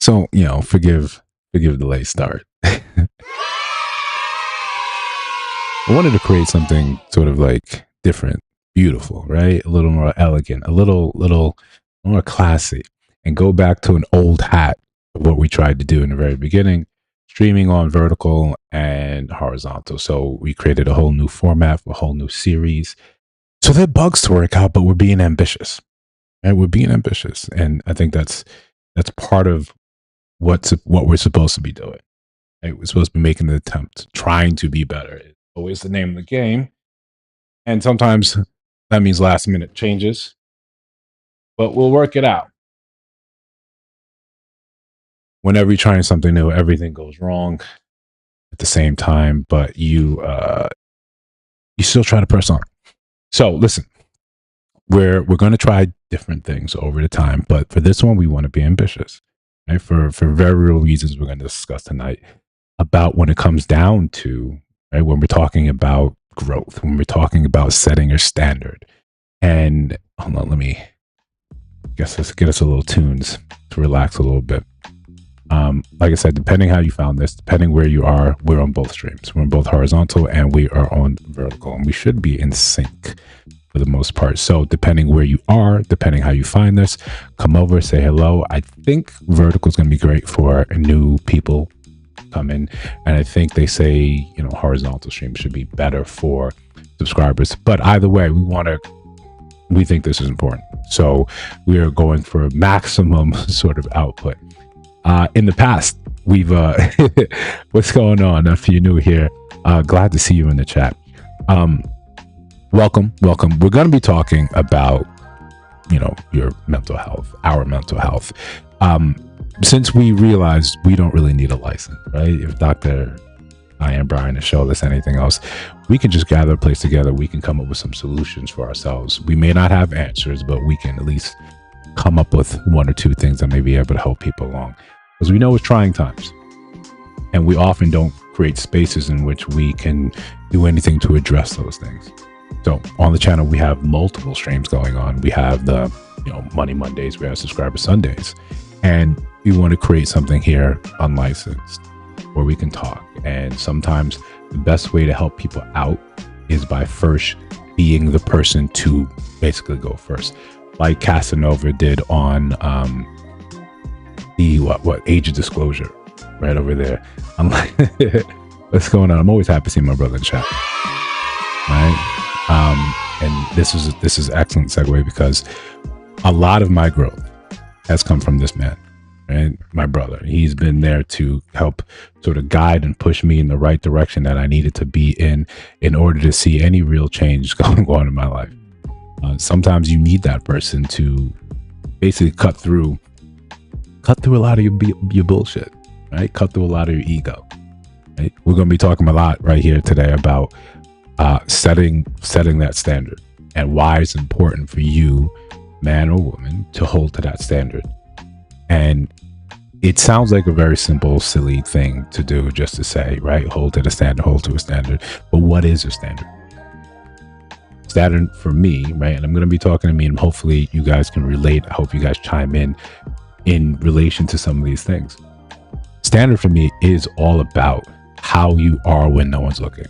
So, forgive the late start. I wanted to create something sort of like different, beautiful, right? A little more elegant, a little more classy, and go back to an old hat of what we tried to do in the very beginning, streaming on vertical and horizontal. So we created a whole new format for a whole new series. So there are bugs to work out, but we're being ambitious. And we're being ambitious. And I think that's part of what we're supposed to be doing. Right? We're supposed to be making an attempt, trying to be better. It's always the name of the game. And sometimes that means last minute changes, but we'll work it out. Whenever you're trying something new, everything goes wrong at the same time, but you still try to press on. So listen, we're going to try different things over the time, but for this one, we want to be ambitious. Right? For very real reasons we're going to discuss tonight about when it comes down to, right, when we're talking about growth, when we're talking about setting a standard. And hold on, let's get us a little tunes to relax a little bit. Like I said, depending how you found this, depending where you are, we're on both streams. We're on both horizontal and we are on vertical, and we should be in sync for the most part. So depending where you are, depending how you find this, come over, say hello. I think vertical is going to be great for new people come in, and I think they say horizontal stream should be better for subscribers. But either way, we think this is important, so we are going for maximum sort of output. In the past, we've what's going on? If you're new here, glad to see you in the chat. Welcome. We're going to be talking about your mental health, our mental health. Since we realized we don't really need a license, right? If Dr. I am Brian to show us anything else, we can just gather a place together. We can come up with some solutions for ourselves. We may not have answers, but we can at least come up with one or two things that may be able to help people along, because we know it's trying times, and we often don't create spaces in which we can do anything to address those things. So on the channel, we have multiple streams going on. We have the Money Mondays, we have Subscriber Sundays, and we want to create something here unlicensed where we can talk. And sometimes the best way to help people out is by first being the person to basically go first, like Casanova did on the what Age of Disclosure, right over there. I'm like, what's going on? I'm always happy to see my brother in the chat, right? And this is excellent segue, because a lot of my growth has come from this man, right? My brother. He's been there to help sort of guide and push me in the right direction that I needed to be in order to see any real change going on in my life. Sometimes you need that person to basically cut through a lot of your bullshit, right? Cut through a lot of your ego, right? We're going to be talking a lot right here today about setting that standard, and why it's important for you, man or woman, to hold to that standard. And it sounds like a very simple, silly thing to do, just to say, right? Hold to the standard, hold to a standard. But what is a standard? Standard for me, right? And I'm going to be talking to me, and hopefully you guys can relate. I hope you guys chime in relation to some of these things. Standard for me is all about how you are when no one's looking,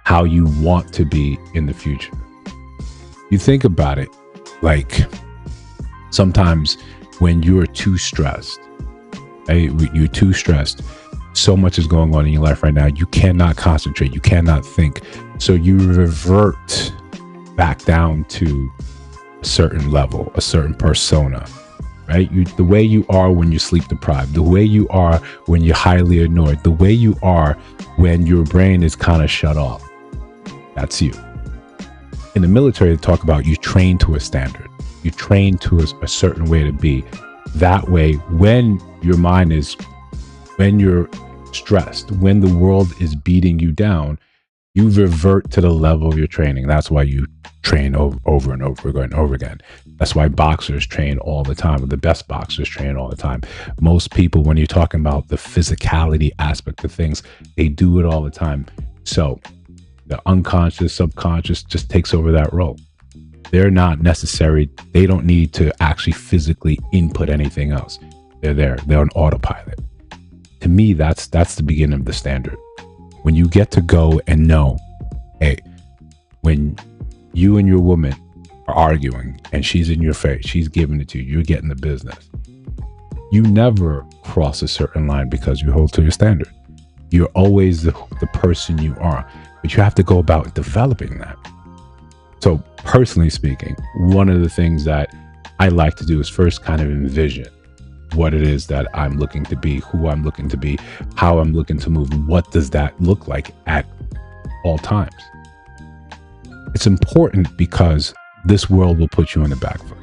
how you want to be in the future. You think about it, like sometimes when you're too stressed, right? You're too stressed. So much is going on in your life right now. You cannot concentrate. You cannot think. So you revert back down to a certain level, a certain persona, right? The way you are when you're sleep deprived, the way you are when you're highly annoyed, the way you are when your brain is kind of shut off. That's you. In the military, they talk about you train to a standard. You train to a certain way to be. That way, when you're stressed, when the world is beating you down, you revert to the level of your training. That's why you train over and over again. That's why boxers train all the time. The best boxers train all the time. Most people, when you're talking about the physicality aspect of things, they do it all the time. So the unconscious, subconscious just takes over that role. They're not necessary. They don't need to actually physically input anything else. They're there. They're on autopilot. To me, that's the beginning of the standard. When you get to go and know, hey, when you and your woman are arguing and she's in your face, she's giving it to you, you're getting the business. You never cross a certain line because you hold to your standard. You're always the person you are, but you have to go about developing that. So personally speaking, one of the things that I like to do is first kind of envision what it is that I'm looking to be, who I'm looking to be, how I'm looking to move. What does that look like at all times? It's important because this world will put you on the back foot.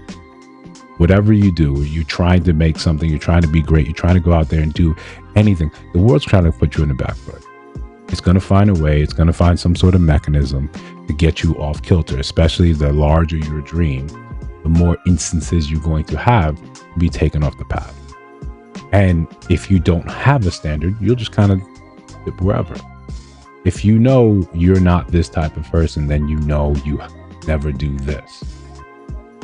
Whatever you do, you're trying to make something, you're trying to be great, you're trying to go out there and do anything, the world's trying to put you in the back foot. It's going to find a way, it's going to find some sort of mechanism to get you off kilter, especially the larger your dream, the more instances you're going to have to be taken off the path. And if you don't have a standard, you'll just kind of dip wherever. If you know you're not this type of person, then you know you never do this.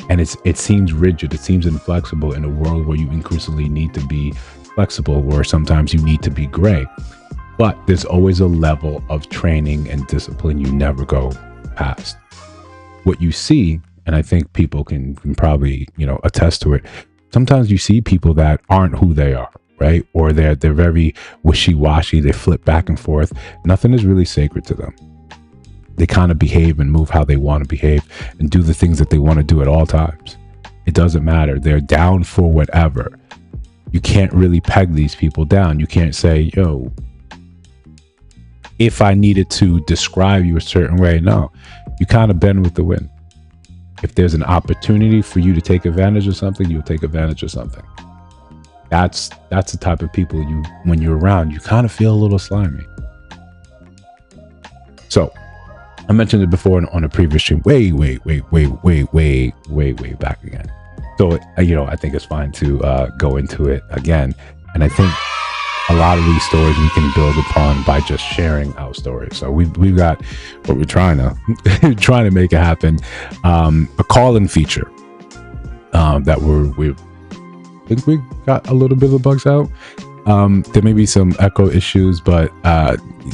And it seems rigid, it seems inflexible in a world where you increasingly need to be flexible, where sometimes you need to be gray. But there's always a level of training and discipline you never go past. What you see, and I think people can probably, attest to it, sometimes you see people that aren't who they are, right? Or they're very wishy-washy, they flip back and forth. Nothing is really sacred to them. They kind of behave and move how they want to behave and do the things that they want to do at all times. It doesn't matter. They're down for whatever. You can't really peg these people down. You can't say, yo, if I needed to describe you a certain way, no, you kind of bend with the wind. If there's an opportunity for you to take advantage of something, you'll take advantage of something. That's the type of people when you're around, you kind of feel a little slimy. So I mentioned it before on a previous stream, way back again. So, I think it's fine to go into it again. And I think a lot of these stories we can build upon by just sharing our stories. So we've got what we're trying to make it happen. A call-in feature that we think we got a little bit of the bugs out. There may be some echo issues, but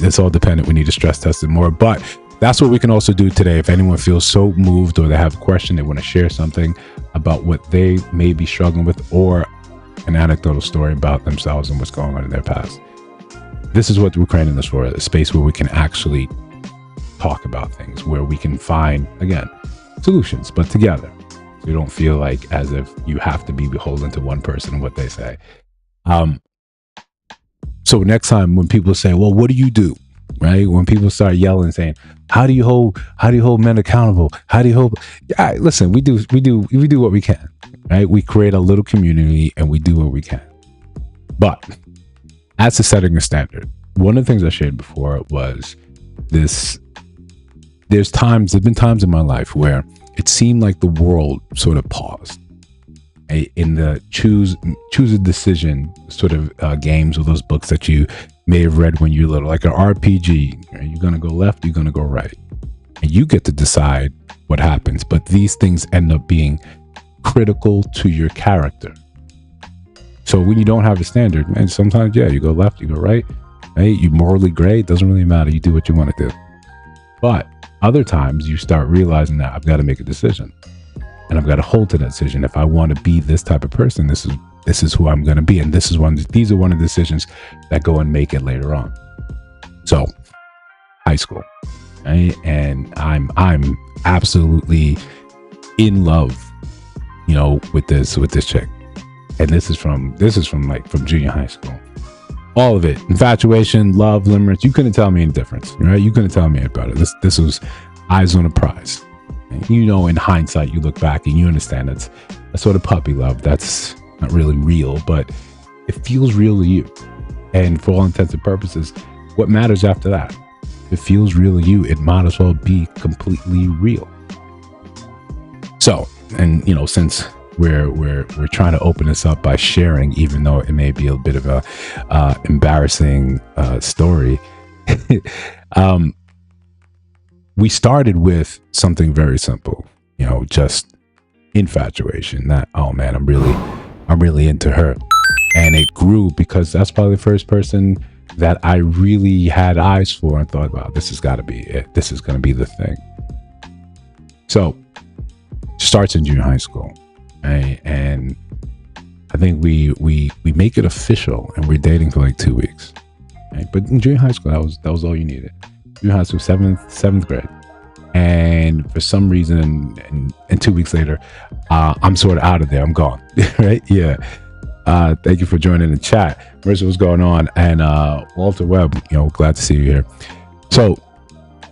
it's all dependent. We need to stress test it more. But that's what we can also do today. If anyone feels so moved or they have a question, they want to share something about what they may be struggling with, or an anecdotal story about themselves and what's going on in their past. This is what we're creating this for, a space where we can actually talk about things, where we can find, again, solutions, but together. So you don't feel like as if you have to be beholden to one person and what they say. So next time when people say, well, what do you do? Right? When people start yelling, saying, how do you hold men accountable? How do you hold? Yeah, listen, we do what we can, right? We create a little community and we do what we can. But as to setting a standard, one of the things I shared before was this. There's been times in my life where it seemed like the world sort of paused. In the choose a decision sort of games, or those books that you may have read when you're little, like an RPG. Are you going to go left? You're going to go right. And you get to decide what happens. But these things end up being critical to your character. So when you don't have a standard, man, sometimes, you go left, you go right. You morally gray. It doesn't really matter. You do what you want to do. But other times you start realizing that I've got to make a decision. And I've got to hold to that decision. If I want to be this type of person, this is who I'm going to be. And these are one of the decisions that go and make it later on. So high school, right? And I'm absolutely in love, with this chick. And this is from junior high school. All of it, infatuation, love, limerence. You couldn't tell me any difference, right? You couldn't tell me about it. This was eyes on a prize. In hindsight, you look back and you understand that's a sort of puppy love. That's not really real, but it feels real to you. And for all intents and purposes, what matters after that? If it feels real to you, it might as well be completely real. So, and since we're trying to open this up by sharing, even though it may be a bit of a embarrassing story. We started with something very simple, just infatuation. That, oh man, I'm really into her. And it grew because that's probably the first person that I really had eyes for and thought, wow, this has got to be it. This is going to be the thing. So starts in junior high school, right? And I think we make it official, and we're dating for like 2 weeks, right? But in junior high school, that was all you needed. Junior high school, seventh grade, and for some reason, and 2 weeks later, I'm sort of out of there. I'm gone, right? Yeah. Thank you for joining the chat, Marissa. What's going on? And Walter Webb, glad to see you here. So,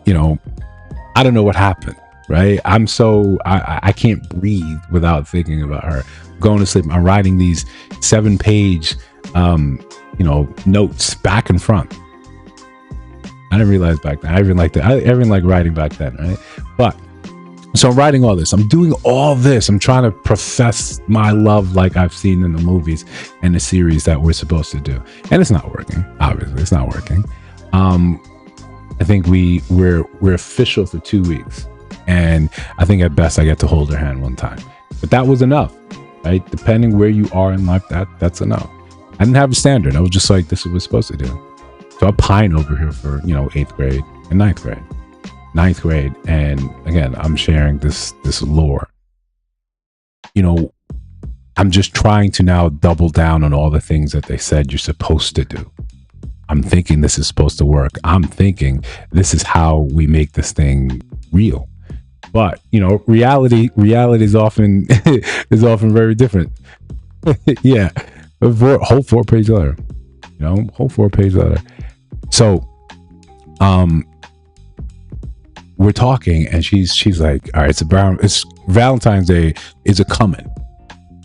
I don't know what happened. Right. I can't breathe without thinking about her. Going to sleep. I'm writing these 7-page, notes back and front. I didn't realize back then. I even liked writing back then. Right. But so I'm writing all this. I'm doing all this. I'm trying to profess my love like I've seen in the movies and the series that we're supposed to do. And it's not working. Obviously, it's not working. I think we're official for 2 weeks. And I think at best I get to hold her hand one time, but that was enough, right? Depending where you are in life, that's enough. I didn't have a standard. I was just like, this is what we're supposed to do. So I pine over here for 8th grade and 9th grade, and again, I'm sharing this lore. I'm just trying to now double down on all the things that they said you're supposed to do. I'm thinking this is supposed to work. I'm thinking this is how we make this thing real. But reality is often very different. Yeah, whole 4-page letter. Whole 4-page letter. So, we're talking, and she's like, "All right, it's Valentine's Day is a coming.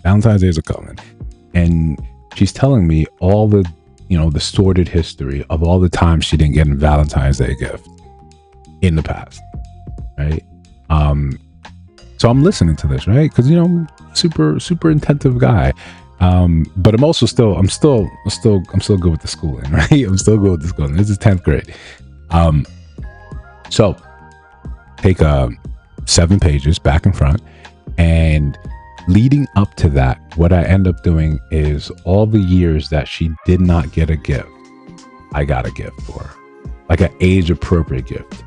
Valentine's Day is a coming," and she's telling me all the the sordid history of all the times she didn't get a Valentine's Day gift in the past, right? So I'm listening to this, right? Because I'm super attentive guy. But I'm also still good with the schooling, right? I'm still good with the schooling. This is 10th grade. So take 7 pages back and front, and leading up to that, what I end up doing is all the years that she did not get a gift, I got a gift for her, like an age appropriate gift.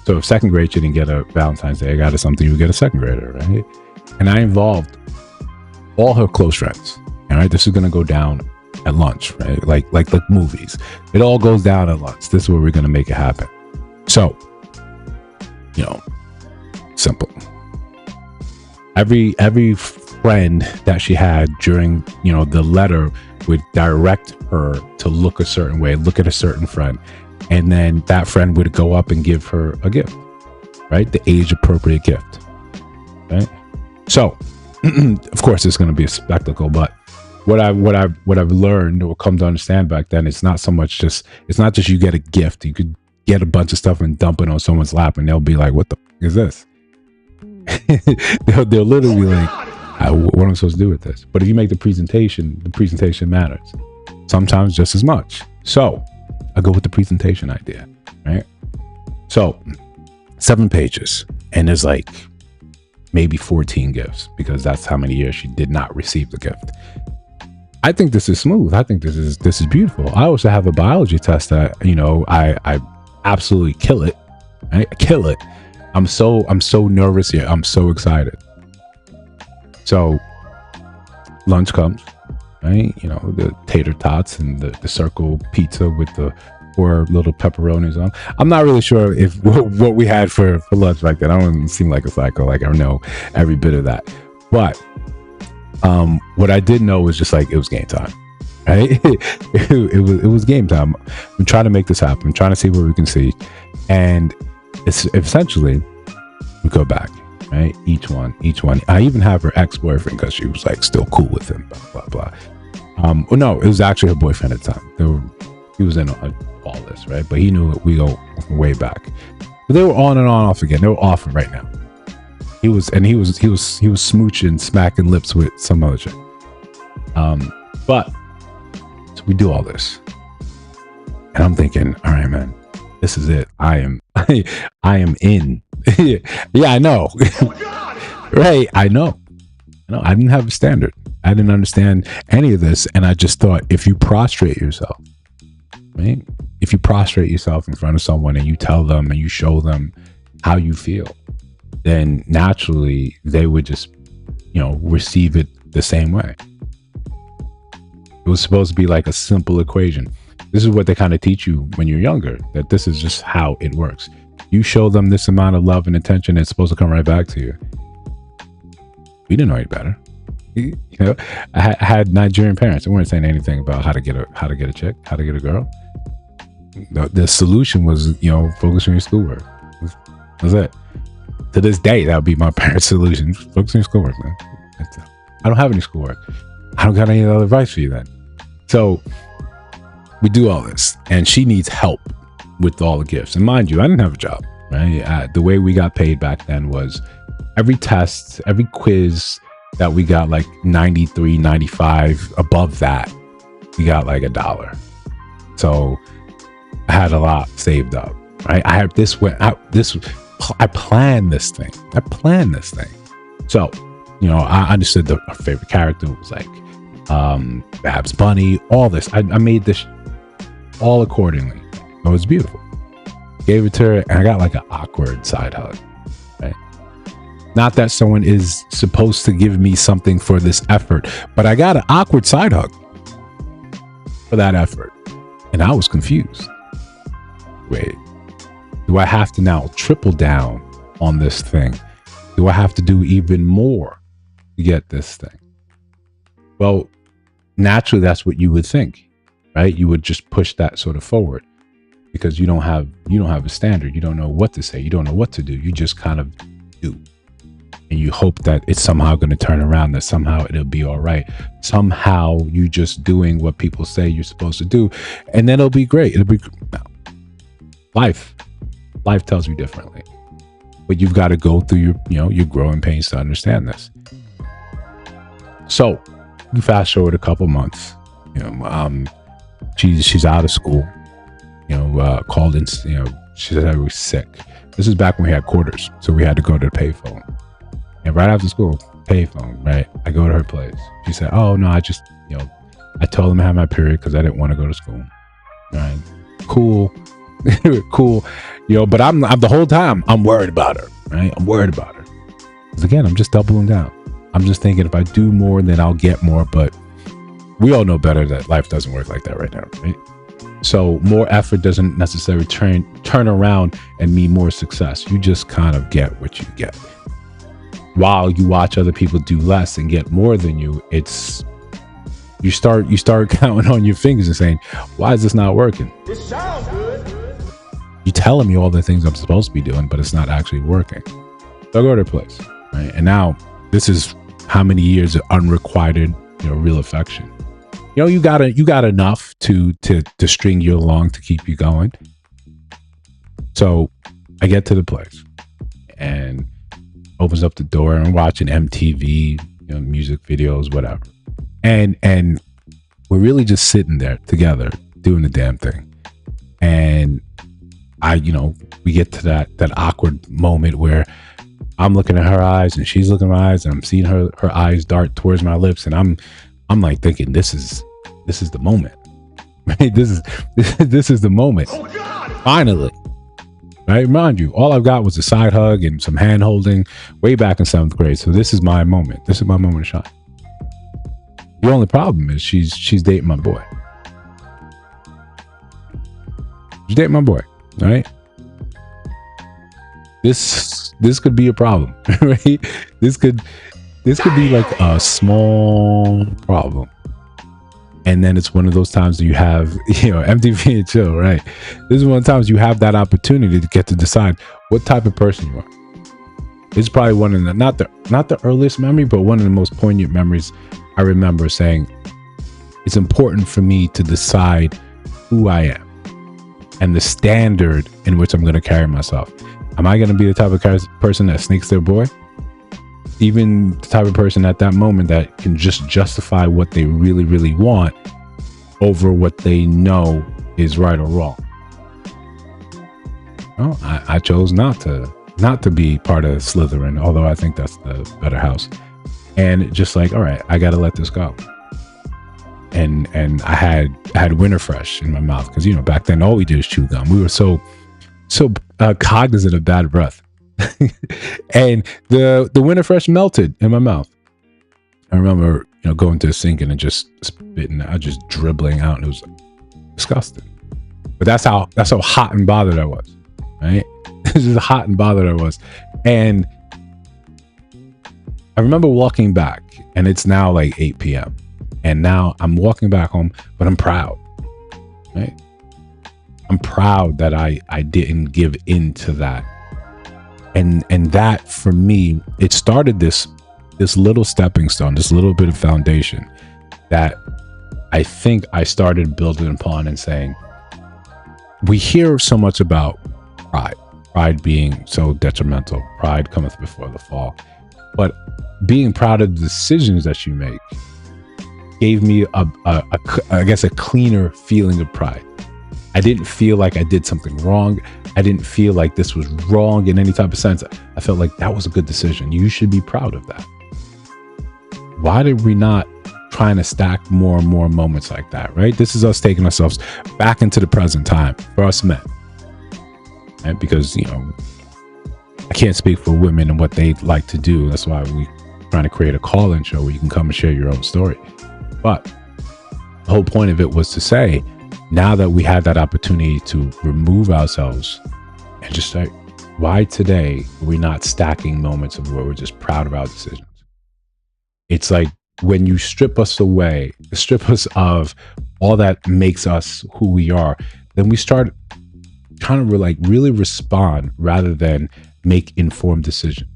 So if 2nd grade she didn't get a Valentine's Day, I got her something you would get a 2nd grader, right? And I involved all her close friends. All right, this is gonna go down at lunch, right? Like the movies. It all goes down at lunch. This is where we're gonna make it happen. So, simple. Every friend that she had during, the letter would direct her to look a certain way, look at a certain friend. And then that friend would go up and give her a gift, right? The age appropriate gift, right? So, of course, it's going to be a spectacle. But what I've learned or come to understand back then, it's not just you get a gift. You could get a bunch of stuff and dump it on someone's lap, and they'll be like, "What the f- is this?" they'll literally be like, "What am I supposed to do with this?" But if you make the presentation matters sometimes just as much. So I go with the presentation idea, right? So 7 pages, and there's like maybe 14 gifts, because that's how many years she did not receive the gift. I think this is smooth. I think this is beautiful. I also have a biology test that I absolutely kill it. Right? I kill it. I'm so nervous here. I'm so excited. So lunch comes. Right, the tater tots and the circle pizza with the 4 little pepperonis on. I'm not really sure if what we had for lunch back then. I don't seem like a psycho. Like I know every bit of that. But what I did know was just like it was game time. Right, it was game time. I'm trying to make this happen. I'm trying to see what we can see, and it's essentially we go back. Right, each one. I even have her ex-boyfriend, because she was like still cool with him. Blah blah blah. Well, no, it was actually her boyfriend at the time. He was in all this, right? But he knew that we go way back. But they were on and on off again. They were off right now. He was smooching, smacking lips with some other chick. But so we do all this, and I'm thinking, all right, man, this is it. I am in. Yeah, I know. Right, I know. No, I didn't have a standard. I didn't understand any of this. And I just thought, if you prostrate yourself, right? If you prostrate yourself in front of someone and you tell them and you show them how you feel, then naturally they would just, receive it the same way. It was supposed to be like a simple equation. This is what they kind of teach you when you're younger, that this is just how it works. You show them this amount of love and attention, it's supposed to come right back to you. We didn't know any better. I had Nigerian parents. They weren't saying anything about how to get a chick, how to get a girl. The solution was, focus on your schoolwork. That's it. To this day, that would be my parents' solution. Focus on your schoolwork, man. I don't have any schoolwork. I don't got any other advice for you then. So we do all this, and she needs help with all the gifts. And mind you, I didn't have a job, right? The way we got paid back then was every test, every quiz that we got like 93, 95, above that, we got like $1. So I had a lot saved up, right? I planned this thing. So, I understood her favorite character was like Babs Bunny, all this. I made this all accordingly. It was beautiful. Gave it to her, and I got like an awkward side hug, right? Not that someone is supposed to give me something for this effort, but I got an awkward side hug for that effort. And I was confused. Wait, do I have to now triple down on this thing? Do I have to do even more to get this thing? Well, naturally, that's what you would think, right? You would just push that sort of forward because you don't have a standard. You don't know what to say. You don't know what to do. You just kind of do. And you hope that it's somehow going to turn around, that somehow it'll be all right. Somehow you just doing what people say you're supposed to do, and then it'll be great. No. Life tells you differently. But you've got to go through your growing pains to understand this. So you fast forward a couple months. She's out of school. Called in. She said I was sick. This is back when we had quarters, so we had to go to the payphone. And right after school, payphone. Right, I go to her place. She said, "Oh no, I just I told them I had my period because I didn't want to go to school." Right, cool. Cool, but I'm the whole time I'm worried about her, right? I'm worried about her because again, I'm just doubling down. I'm just thinking if I do more, then I'll get more. But we all know better that life doesn't work like that right now, right? So more effort doesn't necessarily turn around and mean more success. You just kind of get what you get. While you watch other people do less and get more than you, you start counting on your fingers and saying, "Why is this not working?" It sounds good. You telling me all the things I'm supposed to be doing, but it's not actually working. So I go to her place, right? And now this is how many years of unrequited, real affection. You got enough to string you along to keep you going. So I get to the place and opens up the door and I'm watching MTV, music videos, whatever. And we're really just sitting there together doing the damn thing. And we get to that awkward moment where I'm looking at her eyes and she's looking at my eyes and I'm seeing her eyes dart towards my lips. And I'm like thinking, this is the moment, right? This is the moment. Oh, God. Finally, right? Mind you, all I've got was a side hug and some hand holding way back in 7th grade. So this is my moment. This is my moment of shine. The only problem is she's dating my boy. She's dating my boy, right? This could be a problem, right? This could be like a small problem. And then it's one of those times that you have, MTV and chill, right? This is one of the times you have that opportunity to get to decide what type of person you are. It's probably one of the, not the earliest memory, but one of the most poignant memories I remember saying, it's important for me to decide who I am and the standard in which I'm going to carry myself. Am I going to be the type of person that sneaks their boy? Even the type of person at that moment that can just justify what they really, really want over what they know is right or wrong. Well, I chose not to be part of Slytherin, although I think that's the better house. and just like, all right, I got to let this go. And I had Winter Fresh in my mouth because, you know, back then all we did is chew gum. We were so cognizant of bad breath. And the Winter Fresh melted in my mouth. I remember, you know, going to the sink and just spitting out, just dribbling out, and it was disgusting. But that's how hot and bothered I was, right? This is how hot and bothered I was. And I remember walking back, and it's now like 8 p.m. And now I'm walking back home, but I'm proud, right? I'm proud that I didn't give in to that. And that for me, it started this little stepping stone, this little bit of foundation that I think I started building upon and saying, we hear so much about pride being so detrimental. Pride cometh before the fall. But being proud of the decisions that you make gave me I guess a cleaner feeling of pride. I didn't feel like I did something wrong. I didn't feel like this was wrong in any type of sense. I felt like that was a good decision. You should be proud of that. Why did we not trying to stack more and more moments like that, right? This is us taking ourselves back into the present time for us men, right? Because, you know, I can't speak for women and what they like to do. That's why we trying to create a call-in show where you can come and share your own story. But the whole point of it was to say, now that we had that opportunity to remove ourselves and just say, why today are we not stacking moments of where we're just proud of our decisions? It's like when you strip us away, strip us of all that makes us who we are, then we start trying to like really respond rather than make informed decisions.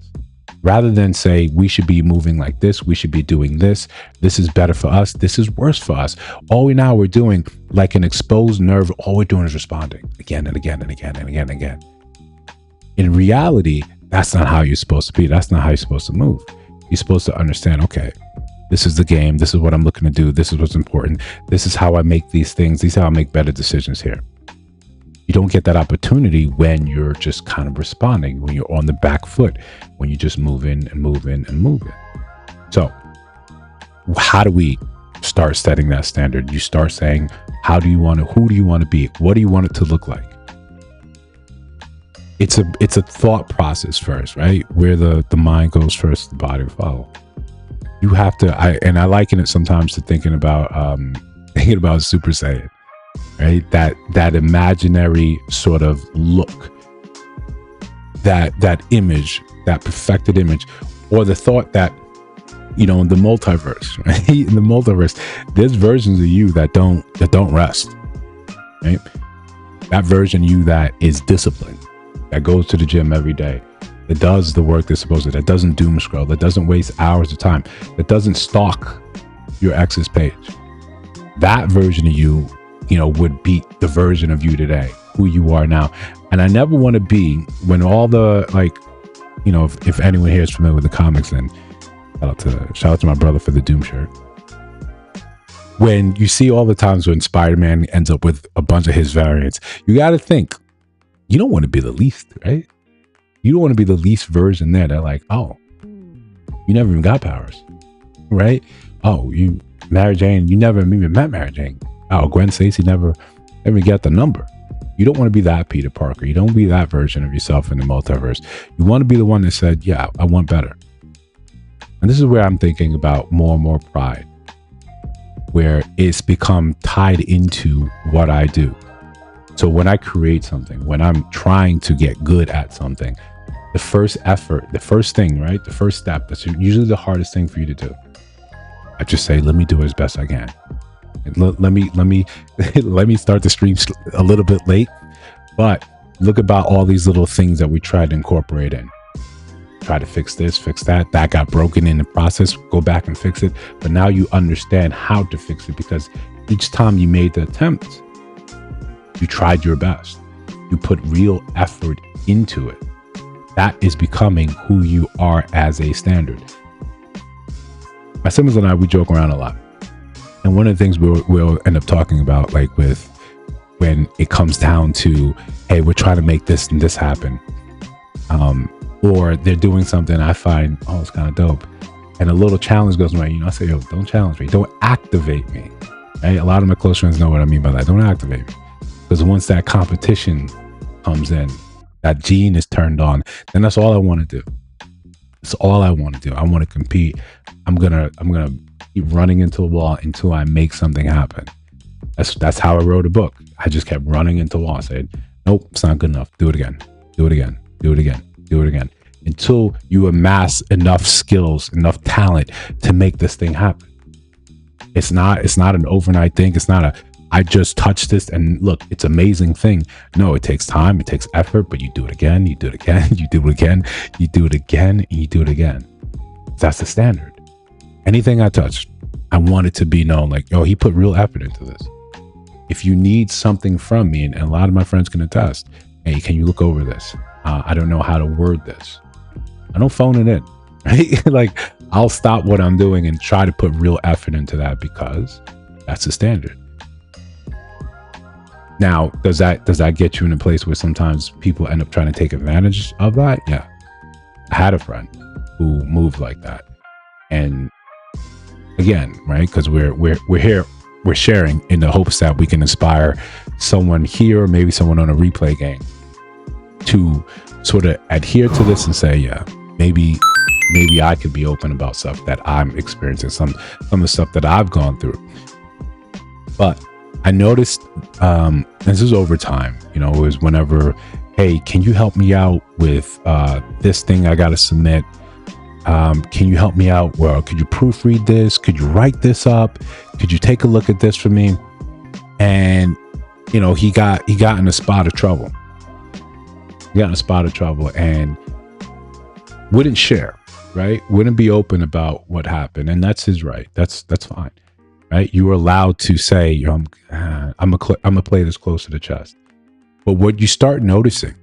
Rather than say, we should be moving like this, we should be doing this, this is better for us, this is worse for us. All we're doing, like an exposed nerve, all we're doing is responding again and again and again and again and again. In reality, that's not how you're supposed to be. That's not how you're supposed to move. You're supposed to understand, okay, this is the game, this is what I'm looking to do, this is what's important, this is how I make these things, this is how I make better decisions here. You don't get that opportunity when you're just kind of responding, when you're on the back foot, when you just move in and move in and move in. So how do we start setting that standard? You start saying, who do you want to be? What do you want it to look like? It's a thought process first, right? Where the mind goes first, the body will follow. You have to, I liken it sometimes to thinking about Super Saiyan. Right, that imaginary sort of look, that image, that perfected image, or the thought that, you know, in the multiverse, right? In the multiverse, there's versions of you that don't rest, right? That version of you that is disciplined, that goes to the gym every day, that does the work they're supposed to, that doesn't doom scroll, that doesn't waste hours of time, that doesn't stalk your ex's page. That version of you, you know, would beat the version of you today, who you are now. And I never want to be, when all the, like, you know, if anyone here is familiar with the comics, then shout out to my brother for the Doom shirt. When you see all the times when Spider-Man ends up with a bunch of his variants, you got to think, you don't want to be the least, right? You don't want to be the least version there. They're like, oh, you never even got powers, right? Oh, Mary Jane, you never even met Mary Jane. Oh, Gwen Stacy never got the number. You don't want to be that Peter Parker. You don't be that version of yourself in the multiverse. You want to be the one that said, yeah, I want better. And this is where I'm thinking about more and more pride, where it's become tied into what I do. So when I create something, when I'm trying to get good at something, the first effort, the first thing, right? The first step, that's usually the hardest thing for you to do. I just say, let me do it as best I can. Let me start the stream a little bit late, but look about all these little things that we try to incorporate in. Try to fix this, fix that. That got broken in the process. Go back and fix it. But now you understand how to fix it, because each time you made the attempt, you tried your best. You put real effort into it. That is becoming who you are as a standard. My siblings and I, we joke around a lot. And one of the things we'll end up talking about, like with when it comes down to, hey, we're trying to make this and this happen. Or they're doing something I find, oh, it's kind of dope. and a little challenge goes my way, I say, yo, don't challenge me, don't activate me. Right? A lot of my close friends know what I mean by that. Don't activate me, because once that competition comes in, that gene is turned on, then that's all I want to do. It's all I want to do. I want to compete. I'm gonna keep running into a wall until I make something happen. That's how I wrote a book. I just kept running into a wall. I said, nope, it's not good enough. Do it again. Do it again. Do it again. Do it again. Until you amass enough skills, enough talent to make this thing happen. It's not an overnight thing. It's not I just touched this and look, it's an amazing thing. No, it takes time, it takes effort, but you do it again, you do it again, you do it again, you do it again, and you do it again. That's the standard. Anything I touch, I want it to be known, like, yo, he put real effort into this. If you need something from me, and a lot of my friends can attest, hey, can you look over this? I don't know how to word this. I don't phone it in, right? Like, I'll stop what I'm doing and try to put real effort into that, because that's the standard. Now, does that get you in a place where sometimes people end up trying to take advantage of that? Yeah. I had a friend who moved like that. And again, right? Because we're here, we're sharing in the hopes that we can inspire someone here, or maybe someone on a replay game, to sort of adhere to this and say, yeah, maybe I could be open about stuff that I'm experiencing, some of the stuff that I've gone through. But I noticed, this is over time, it was whenever, hey, can you help me out with this thing I got to submit? Can you help me out? Well, could you proofread this? Could you write this up? Could you take a look at this for me? And, he got in a spot of trouble. He got in a spot of trouble and wouldn't share, right? Wouldn't be open about what happened. And that's his right. That's fine. Right? You were allowed to say, I'm gonna play this close to the chest. But what you start noticing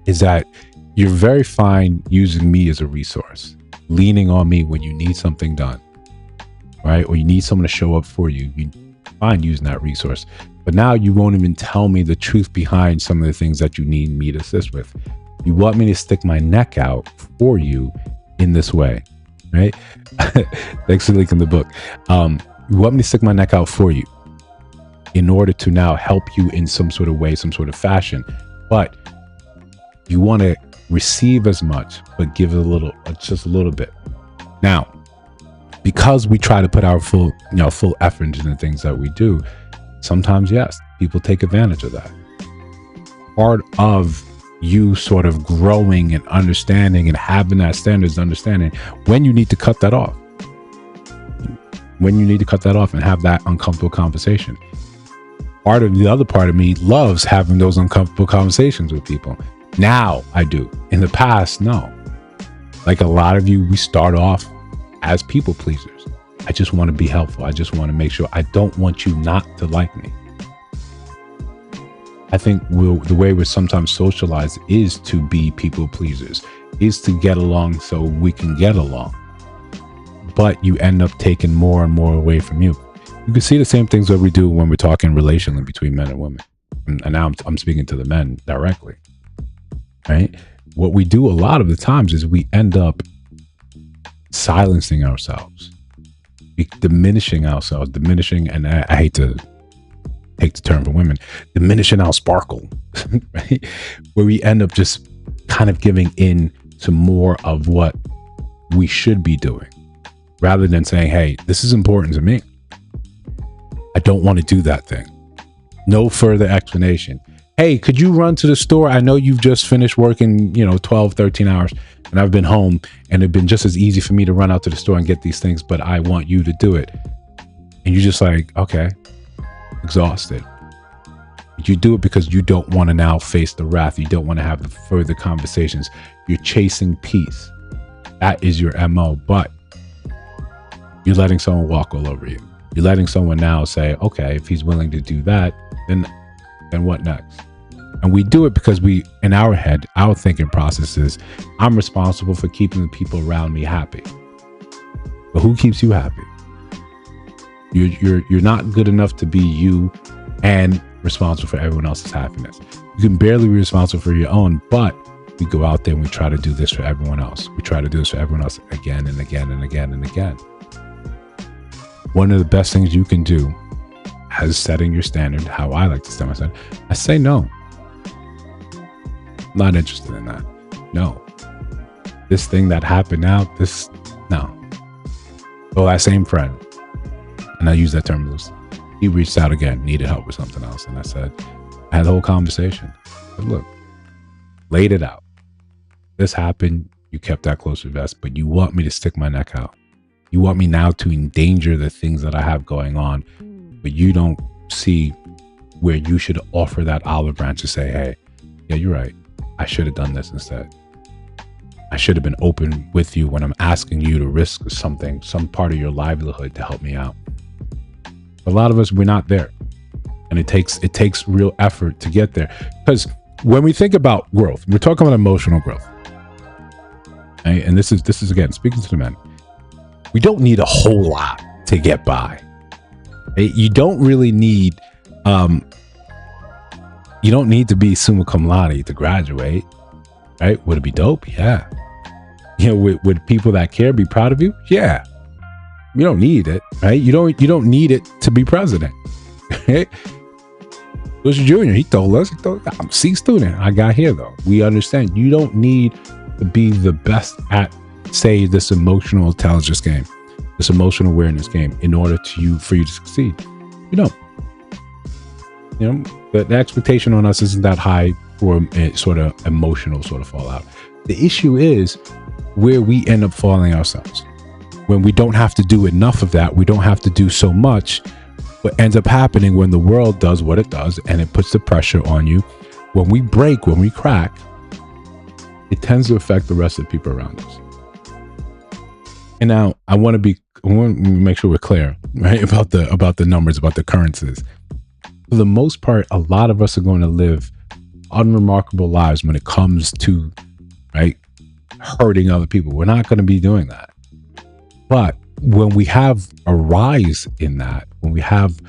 is that you're very fine using me as a resource, leaning on me when you need something done, right? Or you need someone to show up for you. You're fine using that resource. But now you won't even tell me the truth behind some of the things that you need me to assist with. You want me to stick my neck out for you in this way, right? Thanks for linking the book. You want me to stick my neck out for you in order to now help you in some sort of way, some sort of fashion. But you want to receive as much, but give it just a little bit. Now, because we try to put our full effort into the things that we do, sometimes, yes, people take advantage of that. Part of you sort of growing and understanding and having that standards understanding when you need to cut that off. When you need to cut that off and have that uncomfortable conversation. The other part of me loves having those uncomfortable conversations with people. Now I do. In the past, no. Like a lot of you, we start off as people pleasers. I just want to be helpful. I just want to make sure. I don't want you not to like me. I think the way we're sometimes socialized is to be people pleasers, is to get along so we can get along. But you end up taking more and more away from you. You can see the same things that we do when we're talking relationally between men and women. And now I'm speaking to the men directly, right? What we do a lot of the times is we end up silencing ourselves, diminishing ourselves, and I hate to take the term for women, diminishing our sparkle, right? Where we end up just kind of giving in to more of what we should be doing, rather than saying, hey, this is important to me. I don't want to do that thing. No further explanation. Hey, could you run to the store? I know you've just finished working, 12, 13 hours, and I've been home, and it'd been just as easy for me to run out to the store and get these things, but I want you to do it. And you're just like, okay, exhausted. You do it because you don't want to now face the wrath. You don't want to have the further conversations. You're chasing peace. That is your MO, but you're letting someone walk all over you. You're letting someone now say, okay, if he's willing to do that, then what next? And we do it because in our head, our thinking process is, I'm responsible for keeping the people around me happy. But who keeps you happy? You're not good enough to be you and responsible for everyone else's happiness. You can barely be responsible for your own, but we go out there and we try to do this for everyone else. We try to do this for everyone else again and again and again and again. One of the best things you can do as setting your standard, how I like to set my standard, I say no. Not interested in that. No. This thing that happened now, no. Oh, that same friend, and I use that term loose, he reached out again, needed help with something else. And I had the whole conversation. But look, laid it out. This happened. You kept that close to vest, but you want me to stick my neck out. You want me now to endanger the things that I have going on, but you don't see where you should offer that olive branch to say, hey, yeah, you're right. I should have done this instead. I should have been open with you when I'm asking you to risk something, some part of your livelihood to help me out. A lot of us, we're not there. And it takes real effort to get there. Because when we think about growth, we're talking about emotional growth. Right? And this is again, speaking to the men. We don't need a whole lot to get by. Right? You don't really need, you don't need to be summa cum laude to graduate. Right? Would it be dope? Yeah. You know, would people that care be proud of you? Yeah. You don't need it, right? You don't need it to be president. Right? Bush Jr., he told us, I'm a C student. I got here though. We understand you don't need to be the best at, say, this emotional intelligence game, this emotional awareness game in order for you to succeed. You don't. You know, the expectation on us isn't that high for a sort of emotional sort of fallout. The issue is where we end up falling ourselves. When we don't have to do enough of that, we don't have to do so much. What ends up happening when the world does what it does and it puts the pressure on you, when we break, when we crack, it tends to affect the rest of the people around us. And now I want to make sure we're clear, right, about the numbers, about the occurrences. For the most part, a lot of us are going to live unremarkable lives when it comes to, right, hurting other people. We're not going to be doing that. But when we have a rise in that, when we have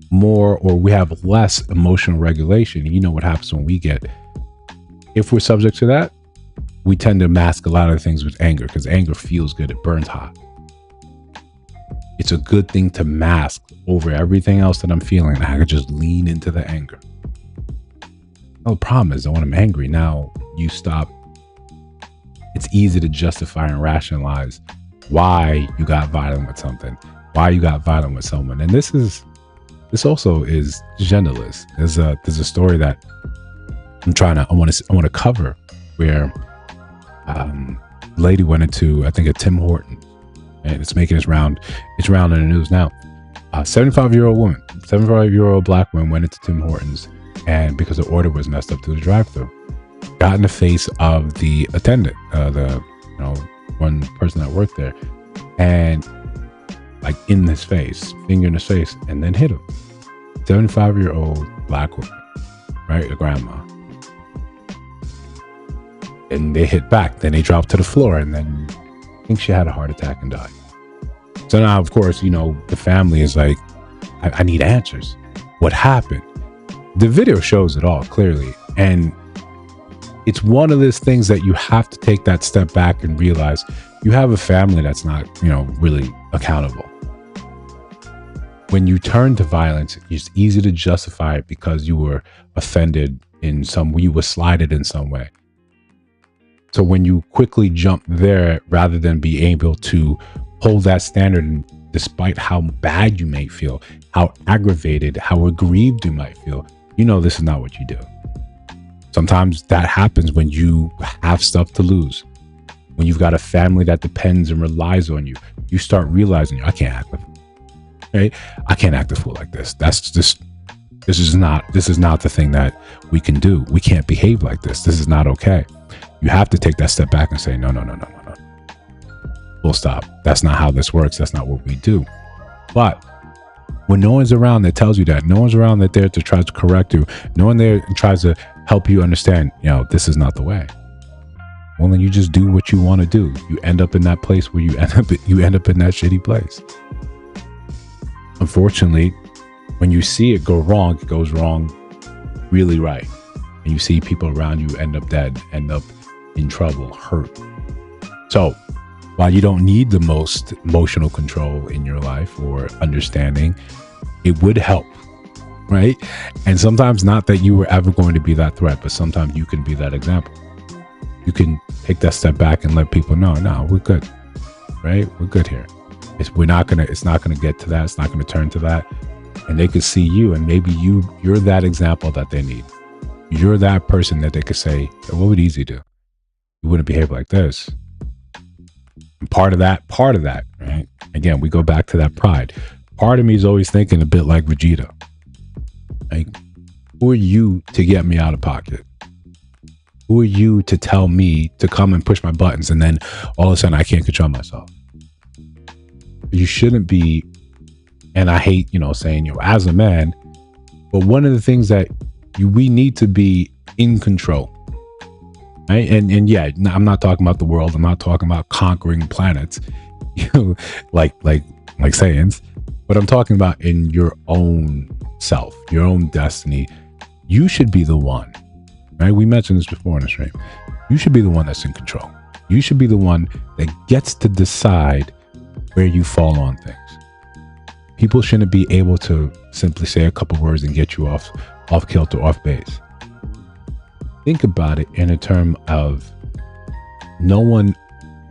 more or we have less emotional regulation, you know what happens when if we're subject to that, we tend to mask a lot of things with anger because anger feels good. It burns hot. It's a good thing to mask over everything else that I'm feeling. I can just lean into the anger. Oh, the problem is that when I'm angry, now you stop. It's easy to justify and rationalize why you got violent with something, why you got violent with someone. And this also is genderless. There's a story that I want to cover where lady went into, I think, a Tim Hortons, and it's making its round. It's around in the news now. 75-year-old black woman went into Tim Hortons, and because the order was messed up through the drive-thru, got in the face of the attendant, one person that worked there, and like in his face, finger in his face, and then hit him. 75-year-old black woman, right, a grandma. And they hit back. Then they dropped to the floor, and then I think she had a heart attack and died. So now, of course, the family is like, I need answers. What happened? The video shows it all clearly. And it's one of those things that you have to take that step back and realize you have a family that's not, really accountable. When you turn to violence, it's easy to justify it because you were offended you were slighted in some way. So when you quickly jump there, rather than be able to hold that standard, and despite how bad you may feel, how aggravated, how aggrieved you might feel, this is not what you do. Sometimes that happens when you have stuff to lose. When you've got a family that depends and relies on you, you start realizing, I can't act a fool like this. This is not the thing that we can do. We can't behave like this. This is not okay. You have to take that step back and say, no. Full stop. That's not how this works. That's not what we do. But when no one's around that tells you that, no one's around that there to try to correct you, no one there tries to help you understand, this is not the way. Well, then you just do what you want to do. You end up in that place where you end up in that shitty place. Unfortunately, when you see it go wrong, it goes wrong really right. And you see people around you end up dead, end up in trouble, hurt. So while you don't need the most emotional control in your life or understanding, it would help, right? And sometimes not that you were ever going to be that threat, but sometimes you can be that example. You can take that step back and let people know, no, we're good, right? We're good here. It's not gonna get to that. It's not gonna turn to that. And they could see you, and maybe you're that example that they need. You're that person that they could say, what would Eze do? You wouldn't behave like this. And part of that, right? Again, we go back to that pride. Part of me is always thinking a bit like Vegeta. Like, who are you to get me out of pocket? Who are you to tell me to come and push my buttons and then all of a sudden I can't control myself? You shouldn't be, and I hate, saying, as a man, but one of the things that we need to be in control, right? And yeah, I'm not talking about the world. I'm not talking about conquering planets, like Saiyans, but I'm talking about in your own self, your own destiny. You should be the one, right? We mentioned this before in the stream. You should be the one that's in control. You should be the one that gets to decide where you fall on things. People shouldn't be able to simply say a couple words and get you off kilter, off base. Think about it in a term of no one,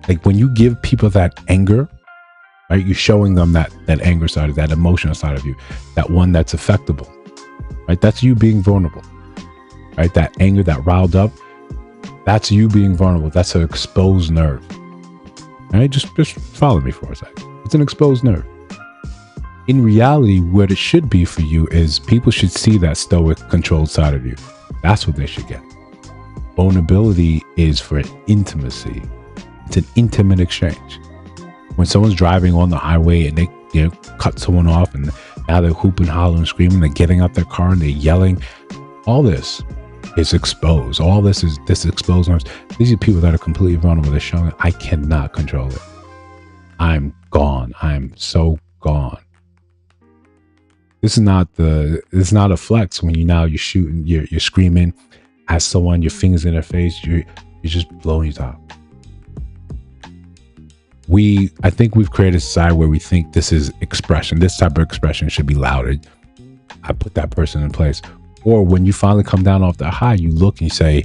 like when you give people that anger, right? You're showing them that anger side of that emotional side of you, that one that's affectable, right? That's you being vulnerable, right? That anger that riled up, that's you being vulnerable. That's an exposed nerve, right? Just follow me for a second. It's an exposed nerve. In reality, what it should be for you is people should see that stoic, controlled side of you. That's what they should get. Vulnerability is for intimacy. It's an intimate exchange. When someone's driving on the highway and they cut someone off and now they're hooping, hollering, screaming, they're getting out their car and they're yelling, all this is exposed. All this is exposed nerves. These are people that are completely vulnerable. They're showing, I cannot control it. I'm gone. I'm so gone. This is not a flex when you're shooting, you're screaming at someone, your fingers in their face, you're just blowing your top. I think we've created a society where we think this is expression. This type of expression should be louder. I put that person in place. Or when you finally come down off that high, you look and you say,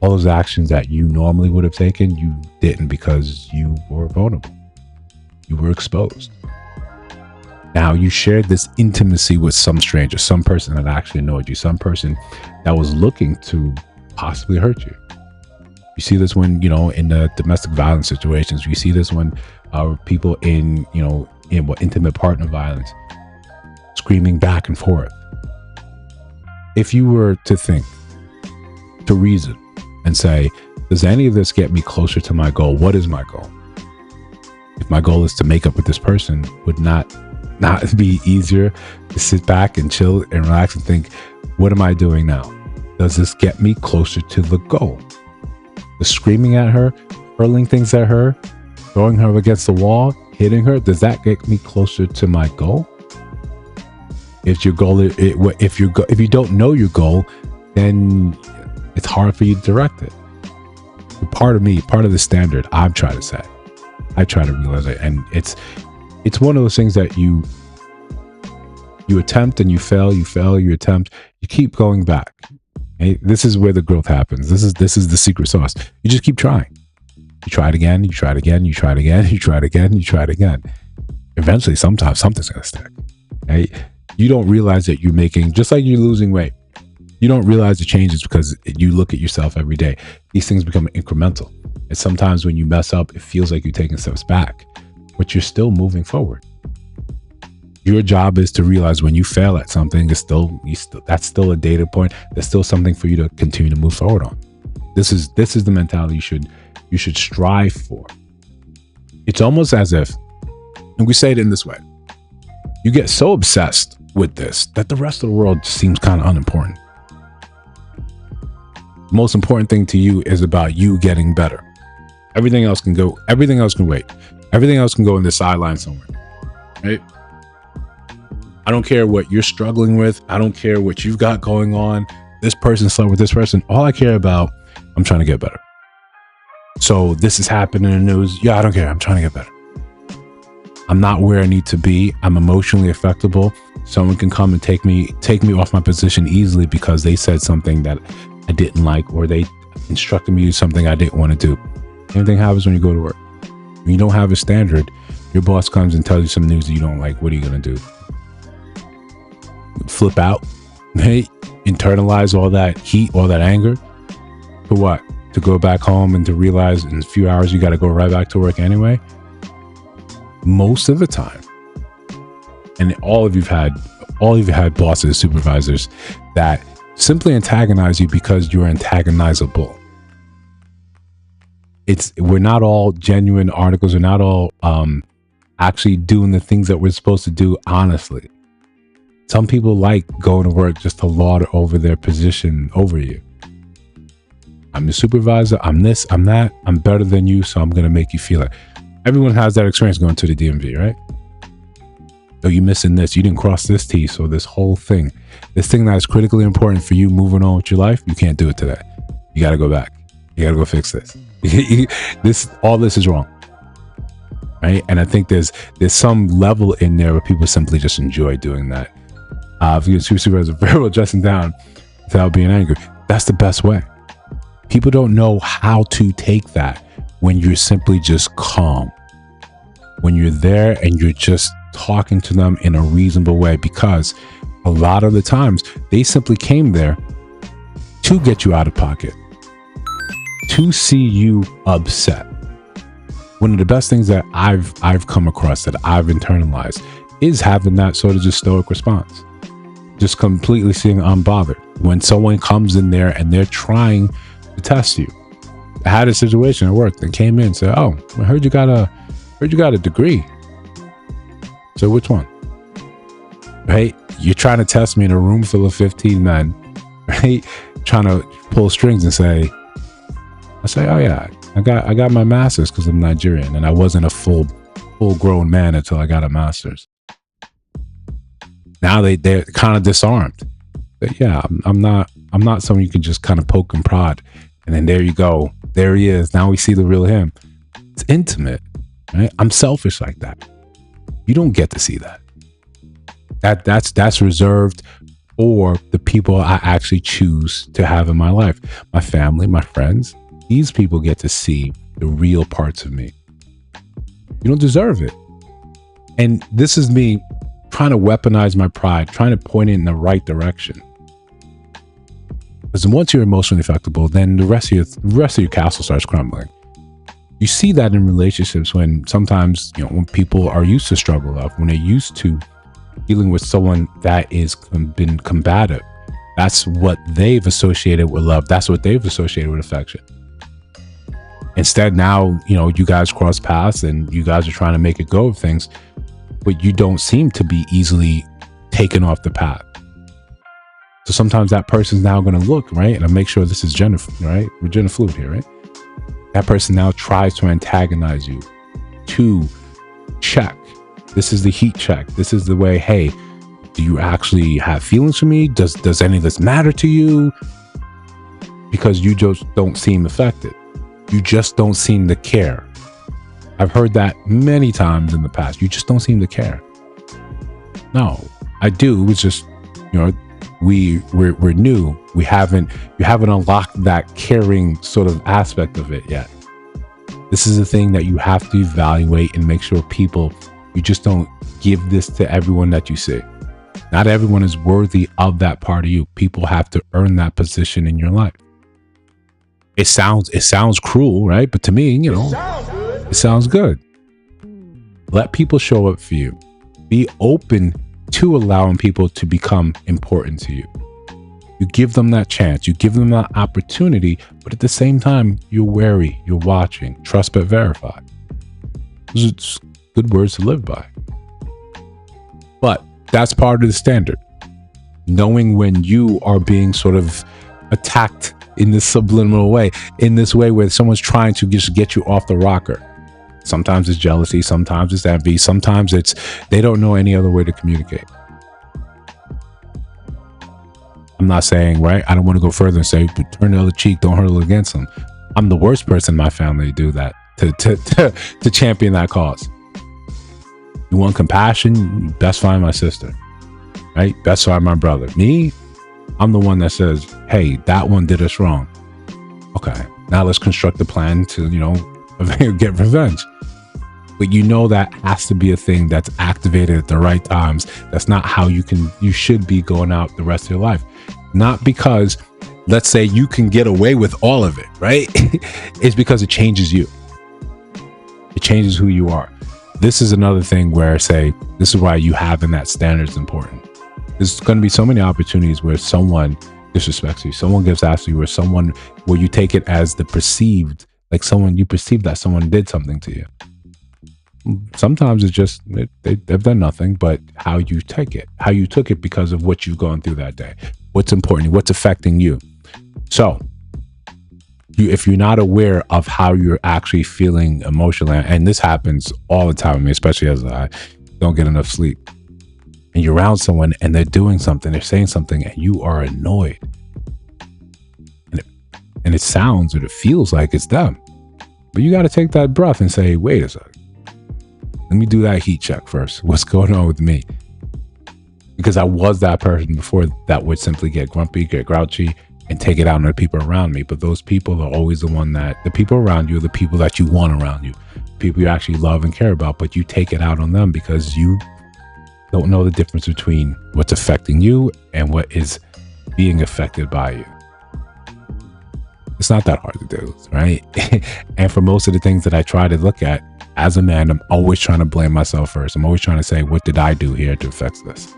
all those actions that you normally would have taken, you didn't because you were vulnerable. You were exposed. Now you shared this intimacy with some stranger, some person that actually annoyed you, some person that was looking to possibly hurt you. You see this when, in the domestic violence situations. You see this when people in intimate partner violence, screaming back and forth. If you were to think, to reason and say, does any of this get me closer to my goal? What is my goal? If my goal is to make up with this person, would not be easier to sit back and chill and relax and think, what am I doing now? Does this get me closer to the goal? The screaming at her, hurling things at her, throwing her against the wall, hitting her, does that get me closer to my goal? If your goal is, if you don't know your goal, then it's hard for you to direct it. Part of the standard I'm trying to set, I try to realize it, and it's one of those things that you attempt and you fail, you attempt, you keep going back. Okay? This is where the growth happens. This is the secret sauce. You just keep trying. You try it again, you try it again, you try it again, you try it again, you try it again. Eventually, sometimes something's gonna stick. Right? You don't realize that you're making, just like you're losing weight. You don't realize the changes because you look at yourself every day. These things become incremental. And sometimes when you mess up, it feels like you're taking steps back, but you're still moving forward. Your job is to realize when you fail at something, that's still a data point. There's still something for you to continue to move forward on. This is the mentality you should strive for. It's almost as if, and we say it in this way, you get so obsessed with this that the rest of the world just seems kind of unimportant. The most important thing to you is about you getting better. Everything else can wait. Everything else can go in the sideline somewhere, right? I don't care what you're struggling with. I don't care what you've got going on. This person slept with this person. All I care about, I'm trying to get better. So this is happening in the news. Yeah, I don't care. I'm trying to get better. I'm not where I need to be. I'm emotionally affectable. Someone can come and take me off my position easily because they said something that I didn't like, or they instructed me to do something I didn't want to do. Same thing happens when you go to work. When you don't have a standard, your boss comes and tells you some news that you don't like. What are you going to do? Flip out? Hey, internalize all that heat, all that anger? For what? To go back home and to realize in a few hours you got to go right back to work anyway? Most of the time. And all of you've had bosses, supervisors that simply antagonize you because you're antagonizable. We're not all genuine articles. We're not all actually doing the things that we're supposed to do honestly. Some people like going to work just to lord over their position over you. I'm your supervisor. I'm this, I'm that. I'm better than you, so I'm going to make you feel it. Everyone has that experience going to the DMV, right? Oh, you're missing this. You didn't cross this T. So this whole thing, this thing that is critically important for you moving on with your life, you can't do it today. You got to go back. You got to go fix this. All this is wrong, right? And I think there's some level in there where people simply just enjoy doing that. If you're supervisor, very well dressing down without being angry, that's the best way. People don't know how to take that when you're simply just calm, when you're there and you're just talking to them in a reasonable way, because a lot of the times they simply came there to get you out of pocket, to see you upset. One of the best things that I've come across, that I've internalized, is having that sort of just stoic response, just completely seeing unbothered when someone comes in there and they're trying to test you. I had a situation at work that came in and said, "Oh, I heard you got a degree. So which one?" Right? You're trying to test me in a room full of 15 men, right? Trying to pull strings and say, "Oh yeah, I got my master's because I'm Nigerian, and I wasn't a full grown man until I got a master's." Now they're kind of disarmed. But yeah, I'm not someone you can just kind of poke and prod, and then there you go. There he is. Now we see the real him. It's intimate, right? I'm selfish like that. You don't get to see that. That's reserved for the people I actually choose to have in my life. My family, my friends. These people get to see the real parts of me. You don't deserve it. And this is me trying to weaponize my pride, trying to point it in the right direction. Because once you're emotionally affectable, then the rest of your castle starts crumbling. You see that in relationships when sometimes, when people are used to struggle love, when they're used to dealing with someone that is been combative. That's what they've associated with love. That's what they've associated with affection. Instead, now, you guys cross paths and you guys are trying to make it go of things, but you don't seem to be easily taken off the path. So sometimes that person's now going to look, right? And I make sure this is gender, right? We're gender fluid here, right? That person now tries to antagonize you, to check. This is the heat check. This is the way, hey, do you actually have feelings for me? Does any of this matter to you? Because you just don't seem affected. You just don't seem to care. I've heard that many times in the past. You just don't seem to care. No, I do. It's just, we're new. You haven't unlocked that caring sort of aspect of it yet. This is a thing that you have to evaluate and make sure you just don't give this to everyone that you see. Not everyone is worthy of that part of you. People have to earn that position in your life. It sounds cruel, right? But to me, it sounds good. Let people show up for you. Be open to allowing people to become important to you. You give them that chance. You give them that opportunity, but at the same time, you're wary. You're watching. Trust but verify. Those are just good words to live by. But that's part of the standard. Knowing when you are being sort of attacked in this subliminal way, in this way where someone's trying to just get you off the rocker. Sometimes it's jealousy, sometimes it's envy, sometimes it's they don't know any other way to communicate. I'm not saying, right? I don't want to go further and say, turn the other cheek, don't hurl against them. I'm the worst person in my family to do that, to champion that cause. You want compassion? You best find my sister, right? Best find my brother. Me, I'm the one that says, hey, that one did us wrong. Okay, now let's construct a plan to, you know, get revenge. But you know that has to be a thing that's activated at the right times. That's not how you should be going out the rest of your life. Not because, let's say, you can get away with all of it, right? It's because it changes you. It changes who you are. This is another thing where, say, this is why you having that standard is important. There's going to be so many opportunities where someone disrespects you, someone gets after you, or where you take it as the perceived, like you perceive that someone did something to you. Sometimes it's just, they've done nothing, but how you take it, how you took it because of what you've gone through that day, what's important, what's affecting you. So if you're not aware of how you're actually feeling emotionally, and this happens all the time with me, especially as I don't get enough sleep, and you're around someone and they're doing something, they're saying something, and you are annoyed, and it sounds or it feels like it's them, but you got to take that breath and say, wait a second, let me do that heat check first. What's going on with me? Because I was that person before that would simply get grumpy, get grouchy, and take it out on the people around me. But those people are always the people around you are the people that you want around you, people you actually love and care about, but you take it out on them because you don't know the difference between what's affecting you and what is being affected by you. It's not that hard to do, right? And for most of the things that I try to look at as a man, I'm always trying to blame myself first. I'm always trying to say, what did I do here to affect this?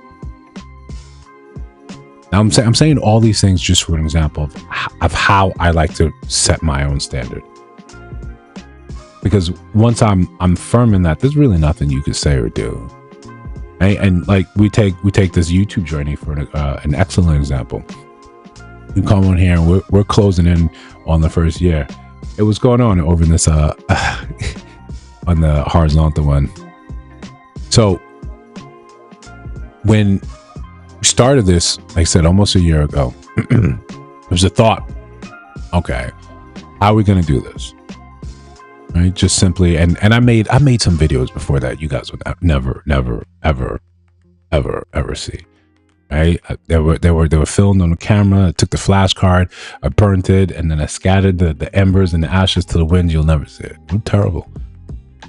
Now, I'm saying all these things just for an example of how I like to set my own standard. Because once I'm firm in that, there's really nothing you could say or do. Right? And like we take this YouTube journey for an excellent example. We come on here and we're closing in on the first year. It was going on over in this on the horizontal one. So when we started this, like I said, almost a year ago, there was a thought, okay, how are we going to do this? Right? Just simply, and I made some videos before that you guys would never, ever see. Right? They were filmed on the camera. I took the flash card, I burnt it, and then I scattered the embers and the ashes to the wind. You'll never see it. It was terrible.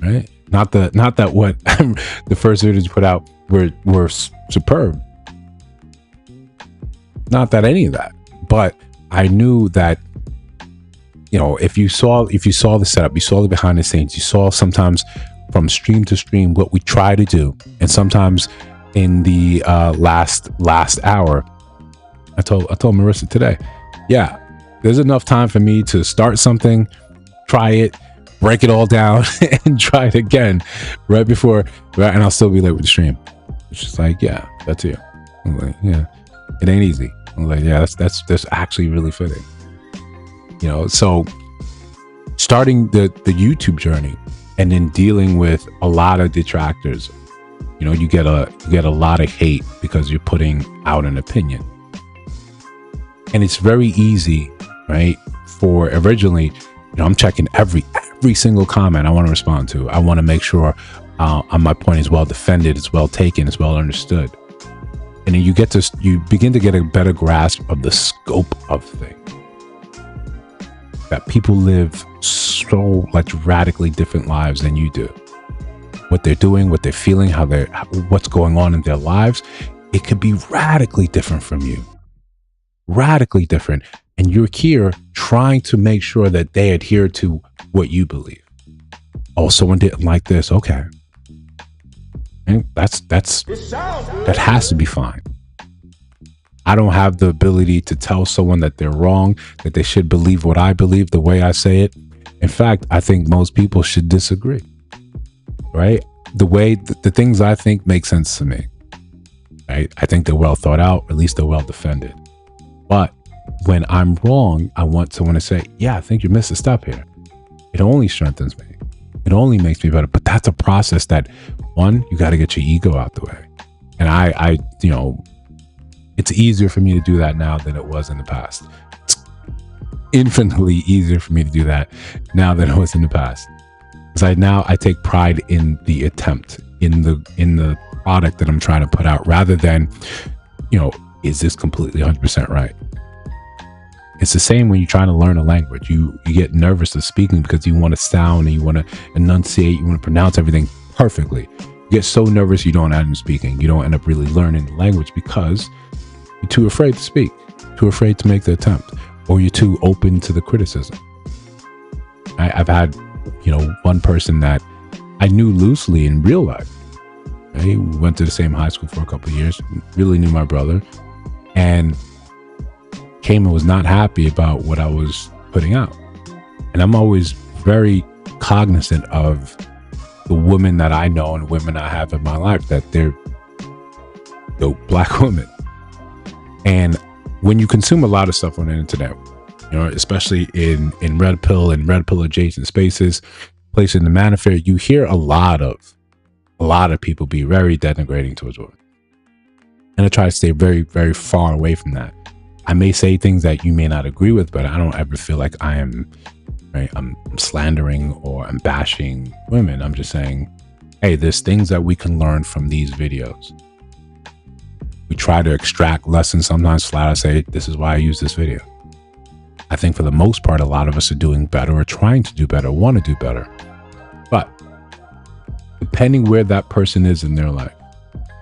Right? Not that what the first videos you put out were superb. Not that any of that, but I knew that, you know, if you saw the setup, you saw the behind the scenes, you saw sometimes from stream to stream what we try to do, and sometimes in the last hour, I told Marissa today, yeah, there's enough time for me to start something, try it, break it all down, and try it again right before, and I'll still be late with the stream. It's just like, yeah, that's it. I'm like, yeah, it ain't easy. I'm like, yeah, that's actually really fitting. You know, so starting the YouTube journey and then dealing with a lot of detractors, you know, you get a lot of hate because you're putting out an opinion. And it's very easy, right? For originally, you know, I'm checking every single comment I want to respond to. I want to make sure my point is well defended, it's well taken, it's well understood. And then you begin to get a better grasp of the scope of things. That people live so radically different lives than you do. What they're doing, what they're feeling, what's going on in their lives, it could be radically different from you. Radically different. And you're here trying to make sure that they adhere to what you believe. Oh, someone didn't like this. Okay. And that has to be fine. I don't have the ability to tell someone that they're wrong, that they should believe what I believe the way I say it. In fact, I think most people should disagree. Right? The way the things I think make sense to me. Right? I think they're well thought out, at least they're well defended. But when I'm wrong, I want someone to say, yeah, I think you missed a step here. It only strengthens me. It only makes me better. But that's a process that, one, you got to get your ego out the way. And I, you know, it's easier for me to do that now than it was in the past. infinitely easier for me to do that now than it was in the past. Because I take pride in the attempt, in the product that I'm trying to put out, rather than, is this completely 100% right? It's the same when you're trying to learn a language. You get nervous of speaking because you want to sound and you want to enunciate, you want to pronounce everything perfectly. You get so nervous you don't end up speaking. You don't end up really learning the language because you're too afraid to speak, too afraid to make the attempt, or you're too open to the criticism. I've had, one person that I knew loosely in real life. We went to the same high school for a couple of years, really knew my brother, and came and was not happy about what I was putting out. And I'm always very cognizant of the women that I know and women I have in my life, that they're Black women. And when you consume a lot of stuff on the internet, especially in red pill and red pill adjacent spaces, places in the manosphere, you hear a lot of people be very denigrating towards women. And I try to stay very, very far away from that. I may say things that you may not agree with, but I don't ever feel like I'm slandering or I'm bashing women. I'm just saying, hey, there's things that we can learn from these videos. We try to extract lessons, sometimes flat out say, this is why I use this video. I think for the most part, a lot of us are doing better or trying to do better, want to do better. But depending where that person is in their life,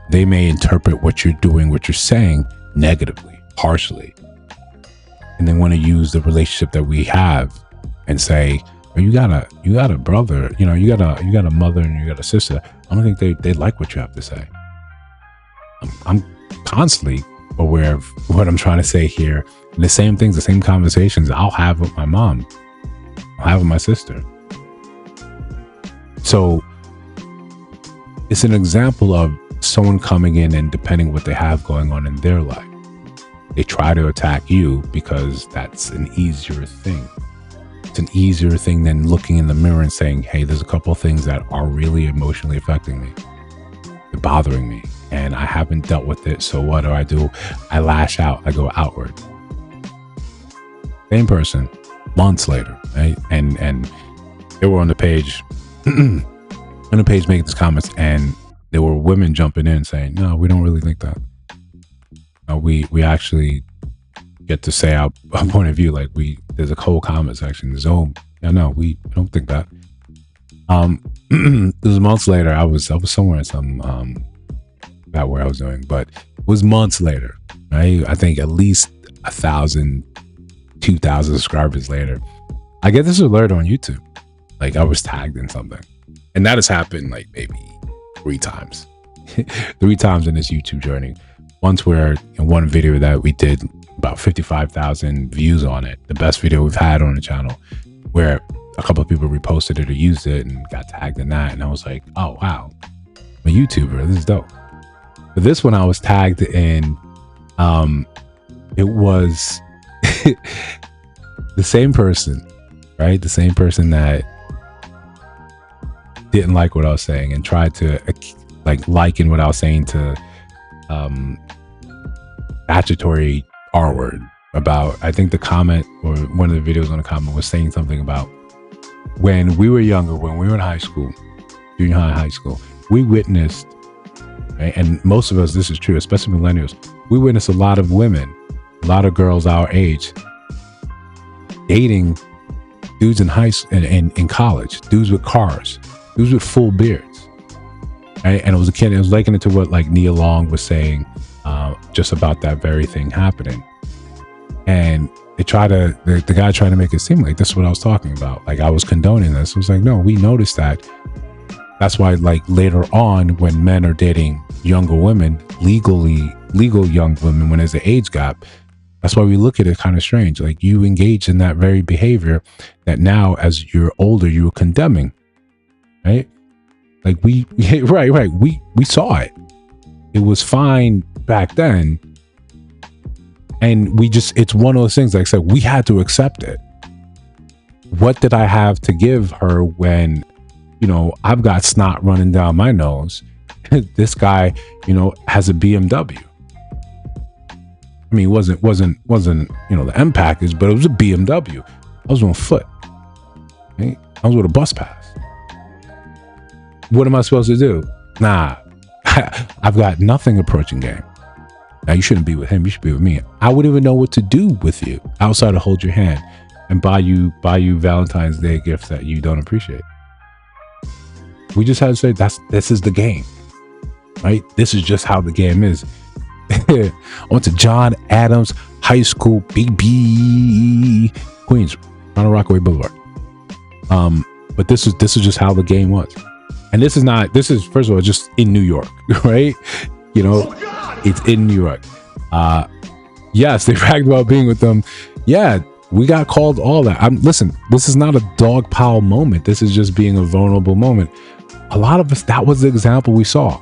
they may interpret what you're doing, what you're saying negatively, harshly, and they want to use the relationship that we have and say, oh, you got a brother, you got a mother and you got a sister. I don't think they like what you have to say. I'm constantly aware of what I'm trying to say here. And the same things, the same conversations I'll have with my mom, I'll have with my sister. So it's an example of someone coming in and depending what they have going on in their life, they try to attack you because that's an easier thing. It's an easier thing than looking in the mirror and saying, hey, there's a couple of things that are really emotionally affecting me. They're bothering me and I haven't dealt with it. So what do? I lash out. I go outward. Same person, months later, right? And they were on the page, making these comments, and there were women jumping in saying, no, we don't really think that. We actually get to say our point of view. Like there's a whole comment section. There's we don't think that. This was months later. I was somewhere in some about where I was doing, but it was months later. Right? I think at least 1,000, 2,000 subscribers later, I get this alert on YouTube. Like I was tagged in something, and that has happened like maybe 3 times, 3 times in this YouTube journey. Once where in one video that we did about 55,000 views on it, the best video we've had on the channel, where a couple of people reposted it or used it and got tagged in that. And I was like, oh, wow, I'm a YouTuber. This is dope. But this one I was tagged in, it was the same person, right? The same person that didn't like what I was saying and tried to liken what I was saying to statutory R word about, I think the comment or one of the videos on the comment was saying something about when we were younger, when we were in high school, junior high school, we witnessed, right, and most of us, this is true, especially millennials, we witnessed a lot of women, a lot of girls our age dating dudes in high school and in college, dudes with cars, dudes with full beards, right? And it was likened to what like Nia Long was saying, just about that very thing happening. And the guy tried to make it seem like this is what I was talking about. Like I was condoning this. It was like, no, we noticed that. That's why like later on when men are dating younger women, legal young women, when there's an age gap, that's why we look at it kind of strange. Like you engage in that very behavior that now as you're older, you were condemning, right? Like right. We saw it. It was fine back then. And it's one of those things, like I said, we had to accept it. What did I have to give her when, I've got snot running down my nose? This guy, has a BMW. I mean, it wasn't the M package, but it was a BMW. I was on foot. Right? I was with a bus pass. What am I supposed to do? Nah, I've got nothing approaching game. Now you shouldn't be with him. You should be with me. I wouldn't even know what to do with you outside of hold your hand and buy you Valentine's Day gifts that you don't appreciate. We just had to say this is the game, right? This is just how the game is. On to John Adams High School, BB Queens, on Rockaway Boulevard. But this is just how the game was, and this is first of all just in New York, right? It's in New York. Yes, they bragged about being with them. Yeah, we got called all that. Listen, this is not a dog pile moment. This is just being a vulnerable moment. A lot of us, that was the example we saw.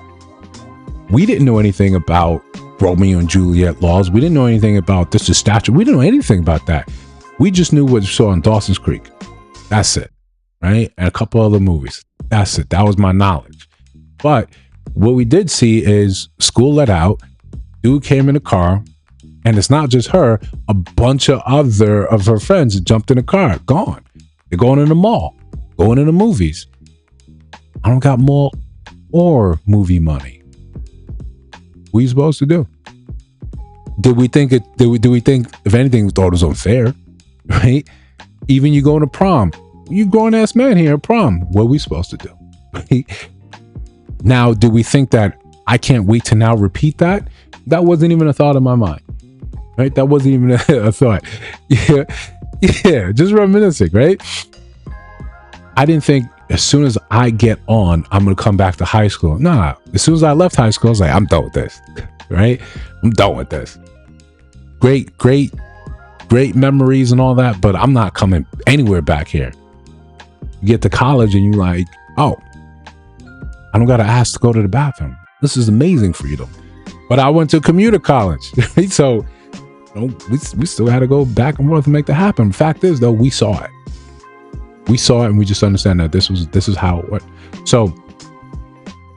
We didn't know anything about Romeo and Juliet laws. We didn't know anything about this is statute. We didn't know anything about that. We just knew what we saw in Dawson's Creek. That's it, right? And a couple other movies. That's it. That was my knowledge. But what we did see is school let out. Dude came in a car, and it's not just her. A bunch of other of her friends jumped in a car. Gone. They're going in the mall, going in the movies. I don't got mall or movie money. What are you supposed to do? Did we think if anything we thought it was unfair, right? Even you going to prom, you grown ass man here at prom. What are we supposed to do? Right? Now, do we think that I can't wait to now repeat that? That wasn't even a thought in my mind, right? That wasn't even a thought. Yeah, just reminiscing, right? I didn't think as soon as I get on, I'm going to come back to high school. Nah, as soon as I left high school, I was like, I'm done with this, right? I'm done with this. Great memories and all that, but I'm not coming anywhere back here. You get to college and you're like, oh, I don't got to ask to go to the bathroom. This is amazing freedom. But I went to commuter college, right? So we still had to go back and forth to make that happen. Fact is, though, we saw it. We saw it, and we just understand that this is how it went. So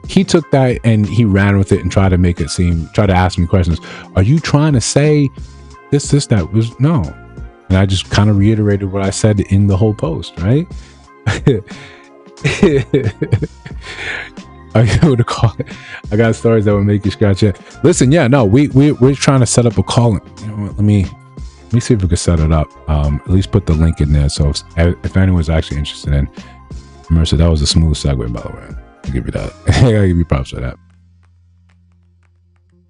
he took that and he ran with it and tried to ask me questions. Are you trying to say this, that? Was no. And I just kind of reiterated what I said in the whole post, right? I got stories that would make you scratch it. Listen, yeah, no, we're trying to set up a call. You know what, let me see if we can set it up. At least put the link in there. So if anyone's actually interested in Mercer, that was a smooth segue, by the way. I'll give you that. I gotta give you props for that.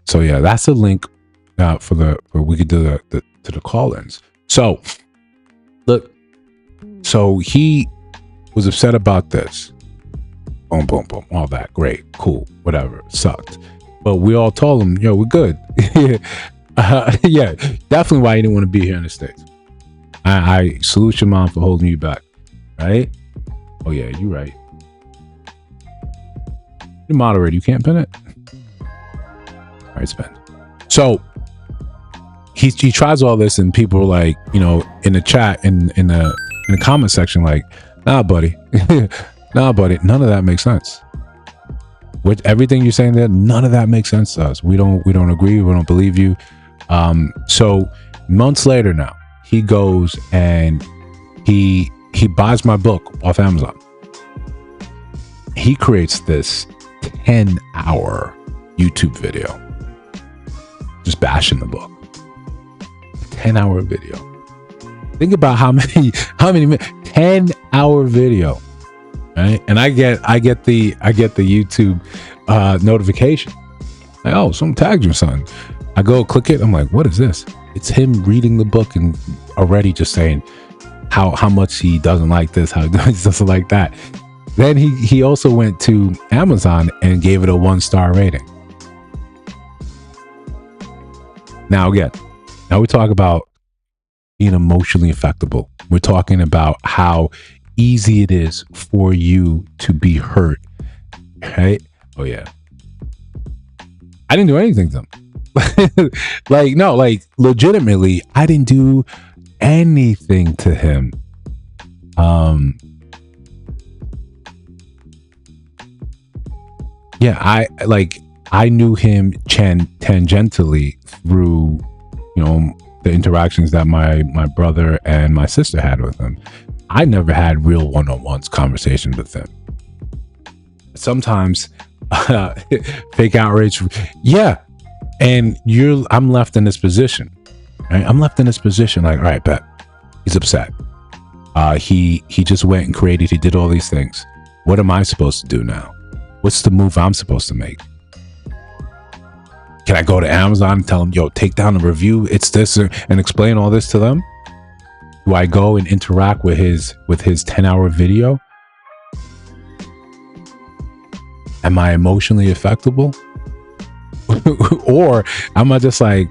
So yeah, that's the link for we could do the call-ins. So look, so he was upset about this. Boom, boom, boom, all that. Great, cool, whatever. Sucked. But we all told him, yo, we're good. Yeah, definitely why you didn't want to be here in the States. I salute your mom for holding you back, right? Oh yeah, you're right. You're moderator, you can't pin it. All right, spend. So he tries all this, and people are like, in the chat, in the comment section, like, nah, buddy, nah, buddy, none of that makes sense. With everything you're saying there, none of that makes sense to us. We don't agree. We don't believe you. So months later now, he goes and he buys my book off Amazon. He creates this 10-hour YouTube video just bashing the book. 10-hour video. Think about how many 10-hour video, right? And I get the YouTube notification. Like, oh, someone tagged your son. I go click it. I'm like, what is this? It's him reading the book and already just saying how much he doesn't like this, how he doesn't like that. Then he also went to Amazon and gave it a 1-star rating. Now we talk about being emotionally affectable. We're talking about how easy it is for you to be hurt, right? Oh yeah. I didn't do anything to him. like legitimately, I didn't do anything to him. Yeah, I knew him tangentially through the interactions that my brother and my sister had with him. I never had real one-on-ones conversations with them. Sometimes fake outrage, yeah. And I'm left in this position, right? I'm left in this position like, all right, bet he's upset. He just went and created, he did all these things. What am I supposed to do now? What's the move I'm supposed to make? Can I go to Amazon and tell them, yo, take down a review, it's this, and explain all this to them? Do I go and interact with his 10-hour video? Am I emotionally affectable? Or am I just like,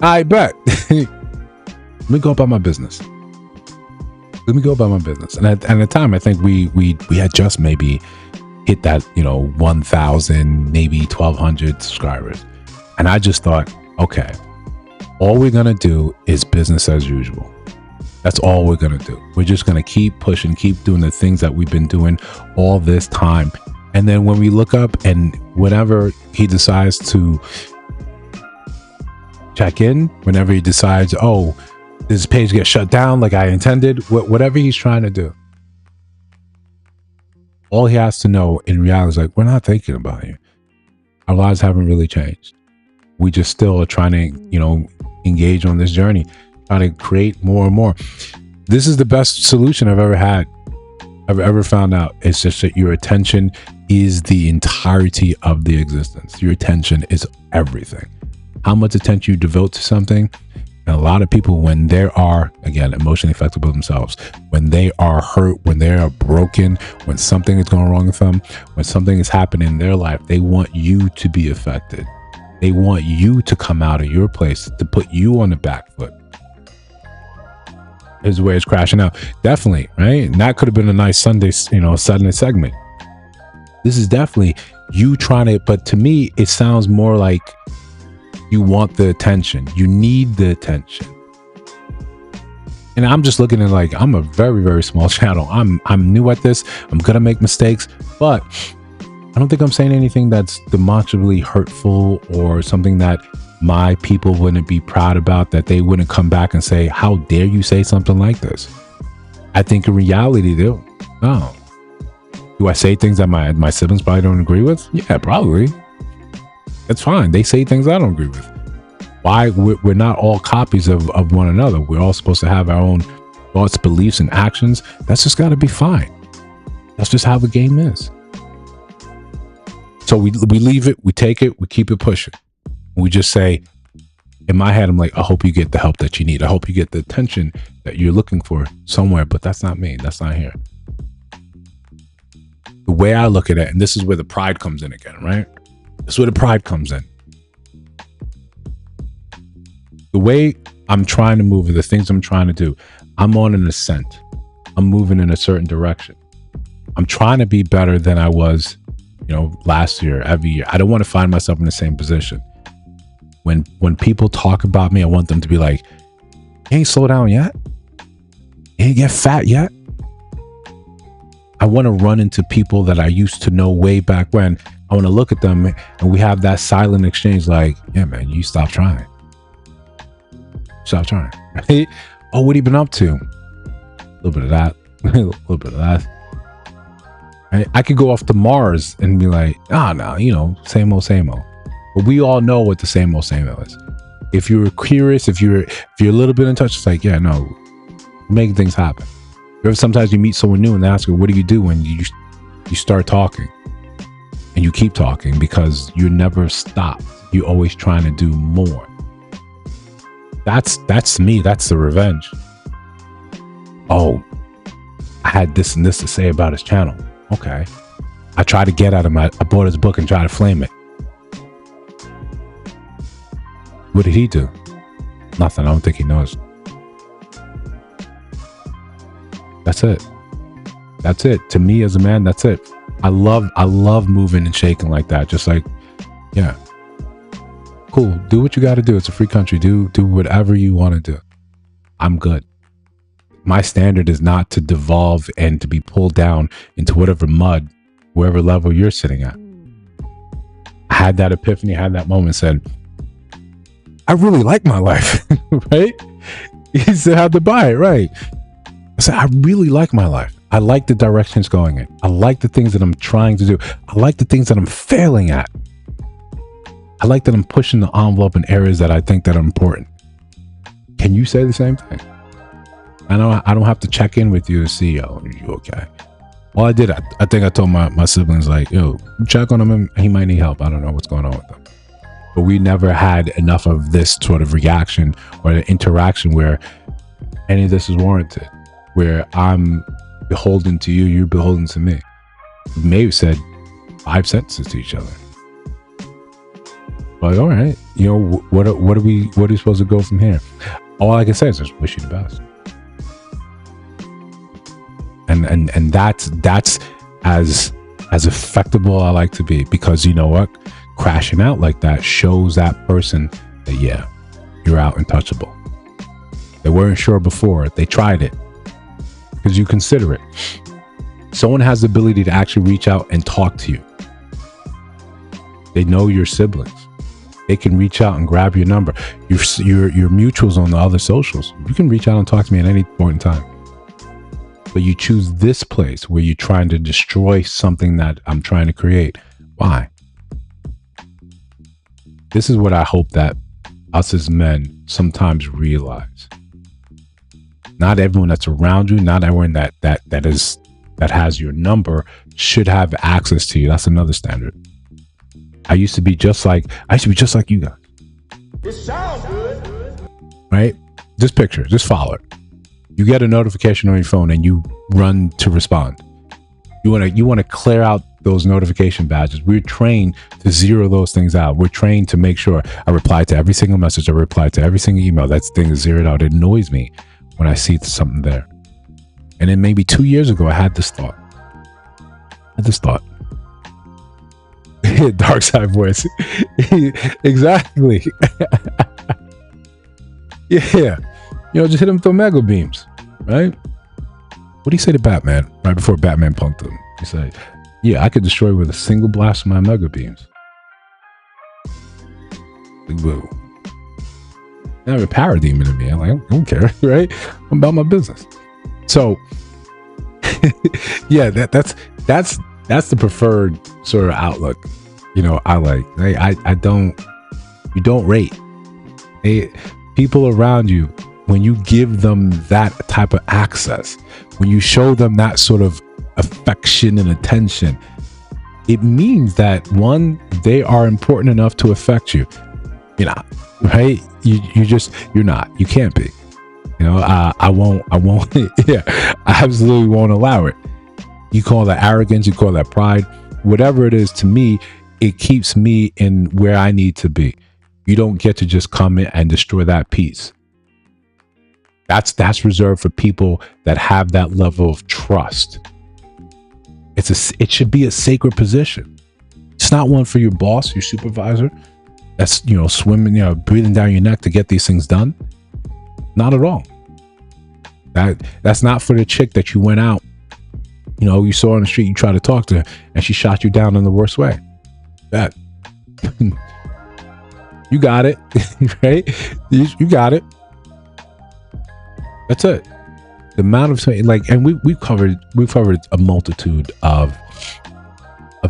I bet. Let me go about my business. And at the time, I think we had just maybe hit that, 1,000, maybe 1,200 subscribers. And I just thought, okay, all we're going to do is business as usual. That's all we're going to do. We're just going to keep pushing, keep doing the things that we've been doing all this time. And then when we look up and whenever he decides to check in, whenever he decides, oh, this page gets shut down like I intended, whatever he's trying to do, all he has to know in reality is like, we're not thinking about you. Our lives haven't really changed. We just still are trying to, engage on this journey, trying to create more and more. This is the best solution I've ever found out. It's just that your attention is the entirety of the existence. Your attention is everything. How much attention you devote to something. And a lot of people, when they are, again, emotionally affected by themselves, when they are hurt, when they are broken, when something is going wrong with them, when something is happening in their life, they want you to be affected. They want you to come out of your place, to put you on the back foot. Here's where it's crashing out. Definitely, right? And that could have been a nice Sunday, Sunday segment. This is definitely you trying to, but to me, it sounds more like you want the attention. You need the attention. And I'm just looking at like, I'm a very, very small channel. I'm new at this. I'm going to make mistakes, but I don't think I'm saying anything that's demonstrably hurtful or something that my people wouldn't be proud about, that they wouldn't come back and say, how dare you say something like this? I think in reality, they'll, no. Do I say things that my siblings probably don't agree with? Yeah, probably. That's fine. They say things I don't agree with. Why? We're not all copies of one another. We're all supposed to have our own thoughts, beliefs, and actions. That's just got to be fine. That's just how the game is. So we leave it, we take it, we keep it pushing. We just say, in my head, I'm like, I hope you get the help that you need. I hope you get the attention that you're looking for somewhere, but that's not me. That's not here. The way I look at it, and this is where the pride comes in again, right? This is where the pride comes in. The way I'm trying to move, the things I'm trying to do, I'm on an ascent. I'm moving in a certain direction. I'm trying to be better than I was, last year, every year. I don't want to find myself in the same position. When people talk about me, I want them to be like, you ain't slow down yet? You ain't get fat yet? I want to run into people that I used to know way back when. I want to look at them and we have that silent exchange like, yeah, man, you stop trying. Stop trying. Right? Oh, what have you been up to? A little bit of that. A little bit of that. Right? I could go off to Mars and be like, no, same old, same old. But we all know what the same old is. If you're curious, if you're a little bit in touch, it's like, yeah, no, making things happen. Sometimes you meet someone new and they ask you, what do you do when you start talking? And you keep talking because you never stop. You're always trying to do more. That's me. That's the revenge. Oh, I had this and this to say about his channel. Okay. I tried to get at him. I bought his book and tried to flame it. What did he do? Nothing. I don't think he knows. That's it. That's it. To me as a man, that's it. I love moving and shaking like that. Just like, yeah. Cool. Do what you got to do. It's a free country. Do whatever you want to do. I'm good. My standard is not to devolve and to be pulled down into whatever mud, wherever level you're sitting at. I had that epiphany, had that moment, said, I really like my life, right? He said, "Had to buy it, right?" I said, "I really like my life. I like the direction it's going in. I like the things that I'm trying to do. I like the things that I'm failing at. I like that I'm pushing the envelope in areas that I think that are important." Can you say the same thing? I know I don't have to check in with you to see, "Yo, are you okay?" Well, I did. I think I told my siblings, like, "Yo, check on him. He might need help. I don't know what's going on with him." But we never had enough of this sort of reaction or the interaction where any of this is warranted, where I'm beholden to you, you're beholden to me. We may have said 5 sentences to each other. Like, all right, you know, what are we supposed to go from here? All I can say is just wish you the best. And that's as effectable I like to be, because you know what? Crashing out like that shows that person that, yeah, you're out untouchable. They weren't sure before. They tried it because you consider it. Someone has the ability to actually reach out and talk to you. They know your siblings. They can reach out and grab your number. Your mutuals on the other socials. You can reach out and talk to me at any point in time. But you choose this place where you're trying to destroy something that I'm trying to create. Why? This is what I hope that us as men sometimes realize. Not everyone that's around you, not everyone that has your number should have access to you. That's another standard. I used to be just like you guys. It sounds good. Right? Just picture, just follow it. You get a notification on your phone and you run to respond. You want to clear out those notification badges. We're trained to zero those things out. We're trained to make sure I reply to every single message. I reply to every single email. That thing is zeroed out. It annoys me when I see something there. And then maybe 2 years ago, I had this thought. Dark side voice. Exactly. Yeah. You know, just hit him with the mega beams, right? What do you say to Batman right before Batman punked him? He said, "Yeah, I could destroy with a single blast of my mega beams." Like, whoa. I have a power demon in me. I'm like, I don't care, right? I'm about my business. So, yeah, that's the preferred sort of outlook. You know, I like. You don't rate. People around you, when you give them that type of access, when you show them that sort of affection and attention, it means that, one, they are important enough to affect you. You're not, right? You're not. You can't be. You know, I won't. Yeah, I absolutely won't allow it. You call that arrogance, you call that pride, whatever it is. To me, it keeps me in where I need to be. You don't get to just come in and destroy that peace. That's reserved for people that have that level of trust. It should be a sacred position. It's not one for your boss, your supervisor. That's, you know, swimming, you know, breathing down your neck to get these things done. Not at all. That's not for the chick that you went out, you know, you saw on the street, you tried to talk to her, and she shot you down in the worst way. That you got it, right? You got it. That's it. The amount of, like, and we've covered a multitude of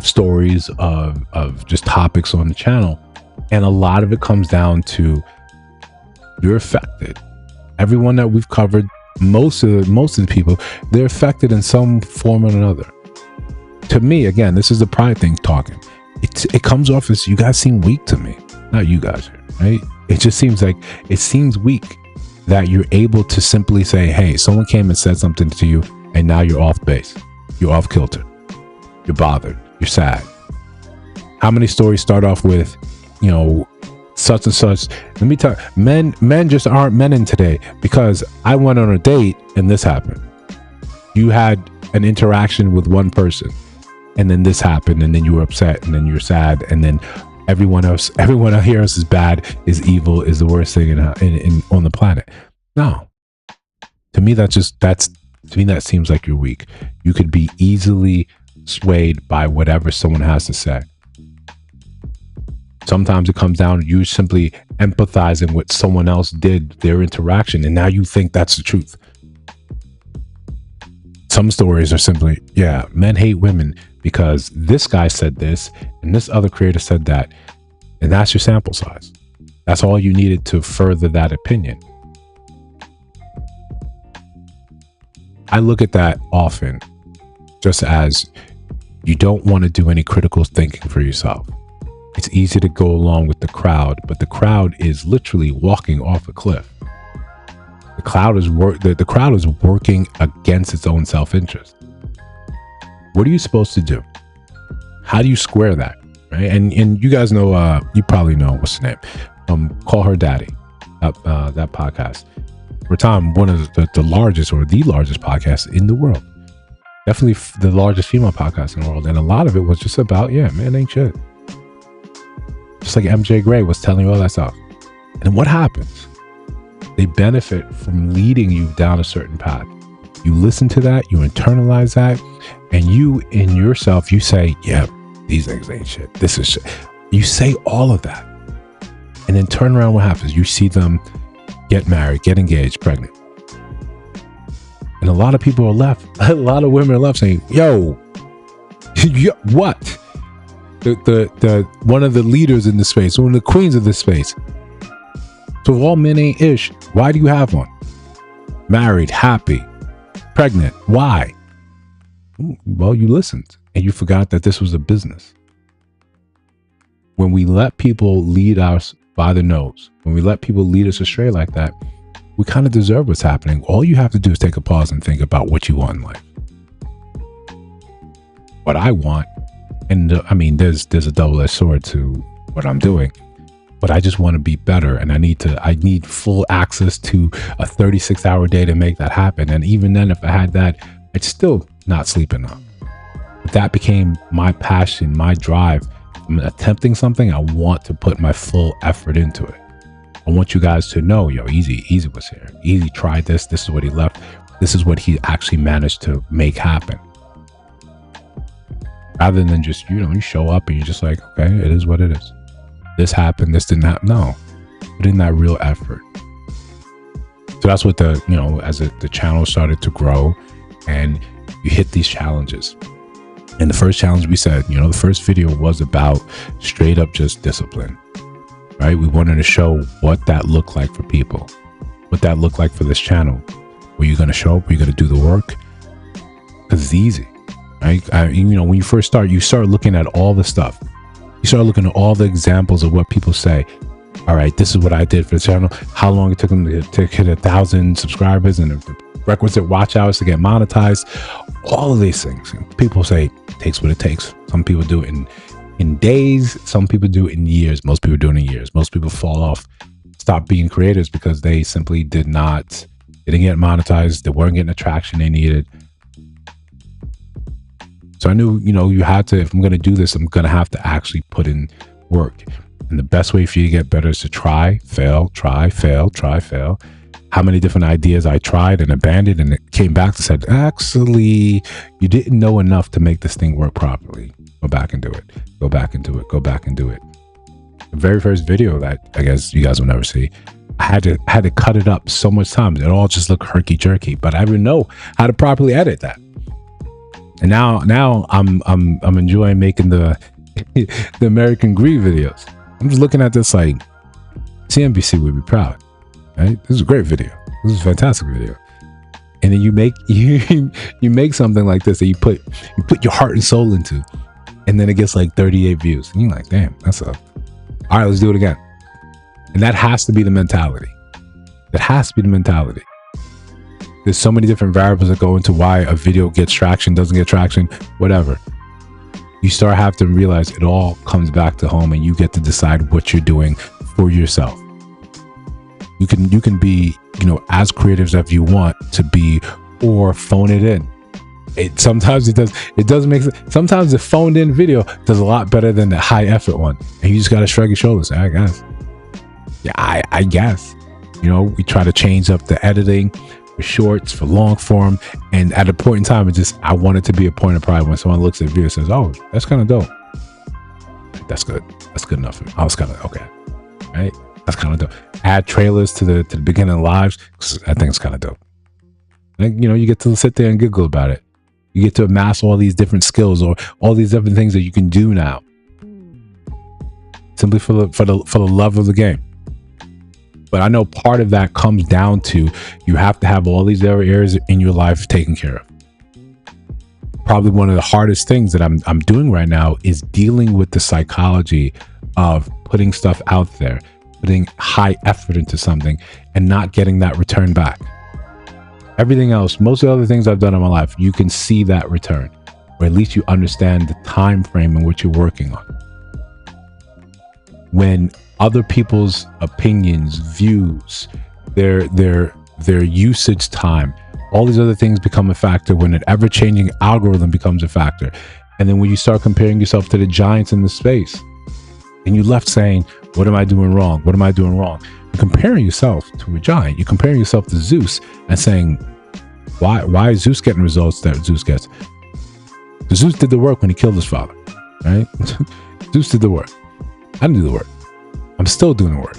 stories of just topics on the channel, and a lot of it comes down to you're affected. Everyone that we've covered, most of the people, they're affected in some form or another. To me, again, this is the pride thing talking. It comes off as, you guys seem weak to me. Not you guys, right? It just seems like, it seems weak that you're able to simply say, hey, someone came and said something to you, and now you're off base. You're off kilter. You're bothered. You're sad. How many stories start off with, you know, such and such? Let me tell you, men just aren't men in today, because I went on a date and this happened. You had an interaction with one person, and then this happened, and then you were upset, and then you're sad, and then everyone here else is bad, is evil, is the worst thing in on the planet. No, to me that seems like you're weak. You could be easily swayed by whatever someone has to say. Sometimes it comes down to you simply empathizing with someone else did, their interaction, and now you think that's the truth. Some stories are simply, yeah, men hate women because this guy said this and this other creator said that, and that's your sample size. That's all you needed to further that opinion. I look at that often just as you don't want to do any critical thinking for yourself. It's easy to go along with the crowd, but the crowd is literally walking off a cliff. The crowd is working against its own self-interest. What are you supposed to do? How do you square that? Right? And you guys know, you probably know what's the name. Call Her Daddy. That podcast. For time, one of the largest or the largest podcasts in the world. Definitely the largest female podcast in the world. And a lot of it was just about, yeah, man ain't shit. Just like MJ Gray was telling you all that stuff. And what happens? They benefit from leading you down a certain path. You listen to that, you internalize that, and you in yourself, you say, yeah, these things ain't shit. This is shit. You say all of that. And then turn around, what happens? You see them get married, get engaged, pregnant. And a lot of people are left, a lot of women are left saying, yo, what? The one of the leaders in this space, one of the queens of this space. So if all men ain't ish, why do you have one? Married, happy, pregnant. Why? Well, you listened and you forgot that this was a business. When we let people lead us by the nose, when we let people lead us astray like that, we kind of deserve what's happening. All you have to do is take a pause and think about what you want in life. What I want, and I mean, there's a double-edged sword to what I'm doing, but I just want to be better, and I need full access to a 36-hour day to make that happen. And even then, if I had that, I'd still not sleep enough. But that became my passion, my drive. I'm attempting something, I want to put my full effort into it. I want you guys to know, yo, Eze was here. Eze tried this. This is what he left. This is what he actually managed to make happen. Rather than just, you show up and you're just like, okay, it is what it is. This happened, this didn't happen. No, put in that real effort. So that's what as the channel started to grow and you hit these challenges. And the first challenge we said, the first video was about straight up just discipline. Right? We wanted to show what that looked like for people, what that looked like for this channel. Were you going to show up? Were you going to do the work? Because it's easy, right? When you first start, you start looking at all the stuff. You start looking at all the examples of what people say. All right, this is what I did for the channel. How long it took them to hit 1,000 subscribers and the requisite watch hours to get monetized. All of these things. People say it takes what it takes. Some people do it in days, some people do it in years. Most people do it in years. Most people fall off, stop being creators because they simply didn't get monetized. They weren't getting the traction they needed. So I knew, you had to, if I'm going to do this, I'm going to have to actually put in work. And the best way for you to get better is to try, fail, try, fail, try, fail. How many different ideas I tried and abandoned, and it came back and said, actually, you didn't know enough to make this thing work properly. Go back and do it. Go back and do it. Go back and do it. The very first video that I guess you guys will never see, I had to cut it up so much times. It all just looked herky jerky, but I didn't know how to properly edit that. And now I'm enjoying making the the American Greed videos. I'm just looking at this like CNBC would be proud. Right? This is a great video. This is a fantastic video. And then you make something like this that you put your heart and soul into, and then it gets like 38 views. And you're like, damn, that's all right, let's do it again. And that has to be the mentality. That has to be the mentality. There's so many different variables that go into why a video gets traction, doesn't get traction, whatever. You start having to realize it all comes back to home, and you get to decide what you're doing for yourself. You can be, as creative as you want to be, or phone it in. Sometimes it does make sense. Sometimes the phoned in video does a lot better than the high effort one. And you just got to shrug your shoulders. I guess. Yeah, I guess. We try to change up the editing for shorts, for long form. And at a point in time, I want it to be a point of pride when someone looks at the video and says, oh, that's kind of dope. that's good. That's good enough for me. I was kind of okay, right? That's kind of dope. Add trailers to the beginning of lives. I think it's kind of dope. And, you get to sit there and giggle about it. You get to amass all these different skills or all these different things that you can do now, simply for the love of the game. But I know part of that comes down to you have to have all these other areas in your life taken care of. Probably one of the hardest things that I'm doing right now is dealing with the psychology of putting stuff out there, putting high effort into something and not getting that return back. Everything else, most of the other things I've done in my life, you can see that return, or at least you understand the time frame in which you're working on. When other people's opinions, views, their usage time, all these other things become a factor, when an ever-changing algorithm becomes a factor. And then when you start comparing yourself to the giants in the space, and you left saying, what am I doing wrong? What am I doing wrong? You're comparing yourself to a giant. You're comparing yourself to Zeus and saying, why is Zeus getting results that Zeus gets? Zeus did the work when he killed his father, right? Zeus did the work. I didn't do the work. I'm still doing the work.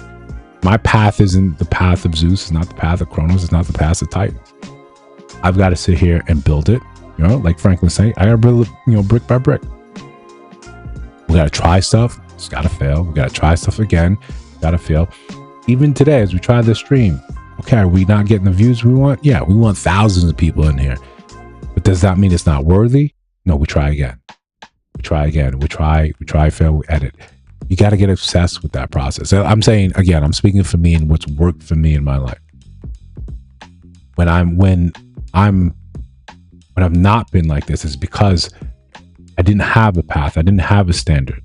My path isn't the path of Zeus. It's not the path of Kronos. It's not the path of Titans. I've got to sit here and build it. Like Franklin saying, I got to build it, brick by brick. We got to try stuff. It's got to fail. We got to try stuff again. Got to fail. Even today, as we try this stream, okay, are we not getting the views we want? Yeah, we want thousands of people in here. But does that mean it's not worthy? No, we try again. We try again. We try, fail, we edit. You got to get obsessed with that process. I'm saying, again, I'm speaking for me and what's worked for me in my life. When I've not been like this, is because I didn't have a path. I didn't have a standard.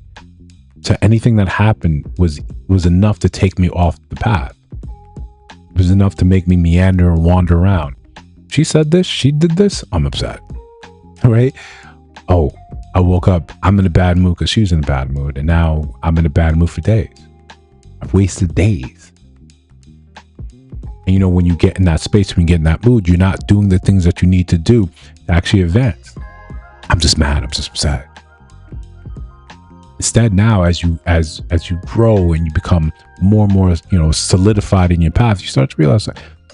So anything that happened was enough to take me off the path. It was enough to make me meander and wander around. She said this, she did this, I'm upset. Right? Oh, I woke up, I'm in a bad mood because she was in a bad mood. And now I'm in a bad mood for days. I've wasted days. And when you get in that space, when you get in that mood, you're not doing the things that you need to do to actually advance. I'm just mad. I'm just upset. Instead, now as you grow and you become more and more, solidified in your path, you start to realize,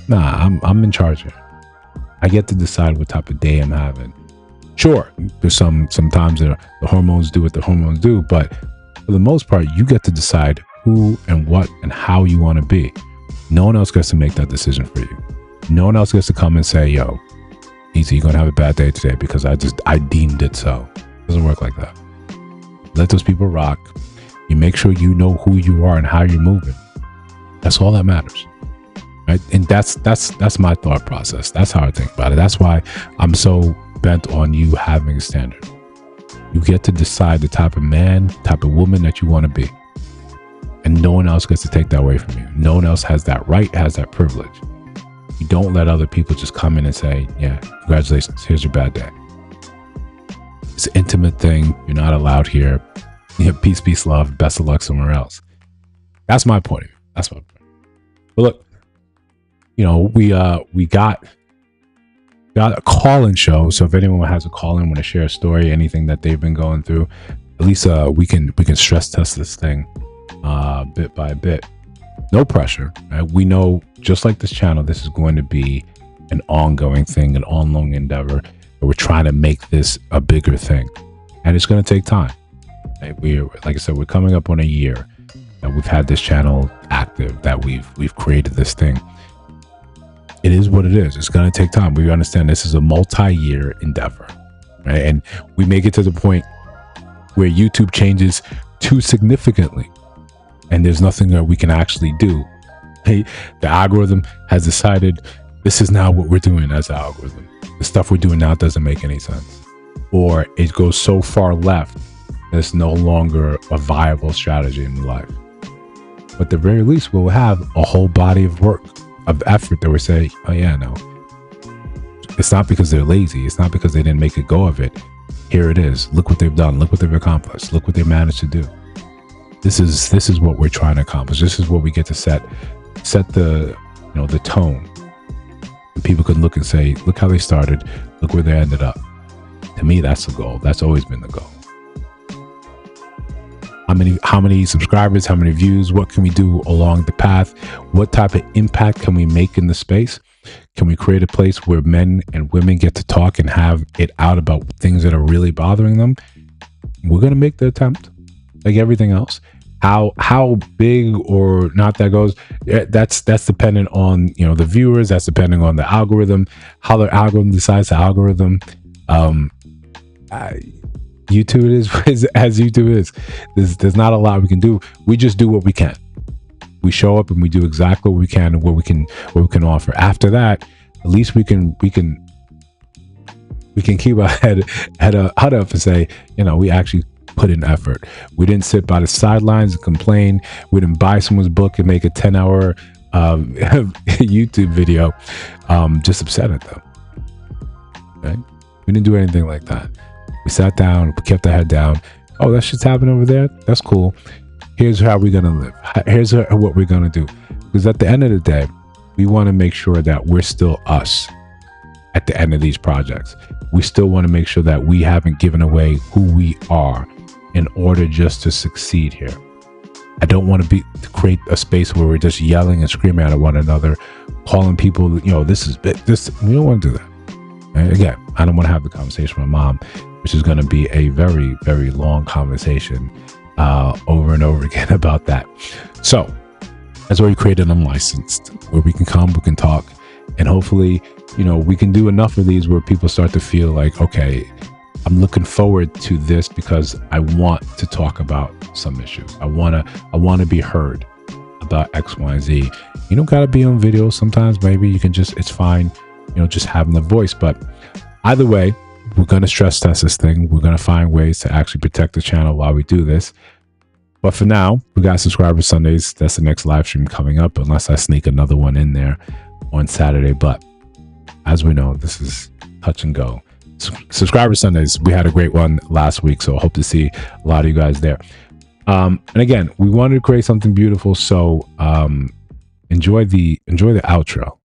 nah, I'm in charge here. I get to decide what type of day I'm having. Sure, there's sometimes the hormones do what the hormones do, but for the most part, you get to decide who and what and how you want to be. No one else gets to make that decision for you. No one else gets to come and say, yo, Eze, you're going to have a bad day today because I deemed it so. It doesn't work like that. Let those people rock. You make sure you know who you are and how you're moving. That's all that matters. Right? And that's my thought process. That's how I think about it. That's why I'm so bent on you having a standard. You get to decide the type of man, type of woman that you want to be. And no one else gets to take that away from you. No one else has that right, has that privilege. You don't let other people just come in and say, yeah, congratulations, here's your bad day. It's an intimate thing. You're not allowed here. Peace, peace, love. Best of luck somewhere else. That's my point of view. That's my point. But look, we got a call-in show. So if anyone has a call-in, want to share a story, anything that they've been going through, at least we can stress test this thing bit by bit. No pressure. Right? We know, just like this channel, this is going to be an ongoing thing, an ongoing endeavor. We're trying to make this a bigger thing, and it's going to take time. Right? Like I said, we're coming up on a year that we've had this channel active, that we've created this thing. It is what it is. It's going to take time. We understand this is a multi-year endeavor, right? And we may get to the point where YouTube changes too significantly, and there's nothing that we can actually do. Hey, the algorithm has decided this is now what we're doing as an algorithm. The stuff we're doing now doesn't make any sense. Or it goes so far left that it's no longer a viable strategy in life. But at the very least, we'll have a whole body of work, of effort that we say, oh yeah, no. It's not because they're lazy. It's not because they didn't make a go of it. Here it is. Look what they've done. Look what they've accomplished. Look what they managed to do. This is what we're trying to accomplish. This is what we get to set the the tone. And people could look and say, look how they started. Look where they ended up. To me, that's the goal. That's always been the goal. how many subscribers, how many views, what can we do along the path, what type of impact can we make in the space. Can we create a place where men and women get to talk and have it out about things that are really bothering them? We're going to make the attempt, like everything else. How big or not that goes, that's dependent on, you know, the viewers. That's depending on the algorithm, how the algorithm decides the algorithm. YouTube is as YouTube is. There's not a lot we can do. We just do what we can. We show up and we do exactly what we can and what we can offer. After that, at least we can keep our head up and say, you know, we actually put in effort. We didn't sit by the sidelines and complain. We didn't buy someone's book and make a 10-hour YouTube video just upset at them. Okay? We didn't do anything like that. We sat down, we kept our head down. Oh, that shit's happening over there? That's cool. Here's how we're going to live. Here's what we're going to do. Because at the end of the day, we want to make sure that we're still us at the end of these projects. We still want to make sure that we haven't given away who we are in order just to succeed here. I don't want to create a space where we're just yelling and screaming at one another, calling people, you know, this. We don't want to do that. And again, I don't want to have the conversation with my mom, which is going to be a very, very long conversation over and over again about that. So that's why we created Unlicensed, where we can come, we can talk, and hopefully, you know, we can do enough of these where people start to feel like, okay, I'm looking forward to this because I want to talk about some issues. I want to be heard about X, Y, and Z. You don't got to be on video. Sometimes maybe you can just, it's fine, you know, just having the voice. But either way, we're going to stress test this thing. We're going to find ways to actually protect the channel while we do this. But for now, we got Subscriber Sundays. That's the next live stream coming up, unless I sneak another one in there on Saturday. But as we know, this is touch and go. Subscriber Sundays, we had a great one last week, so I hope to see a lot of you guys there. And again, we wanted to create something beautiful, so enjoy the outro.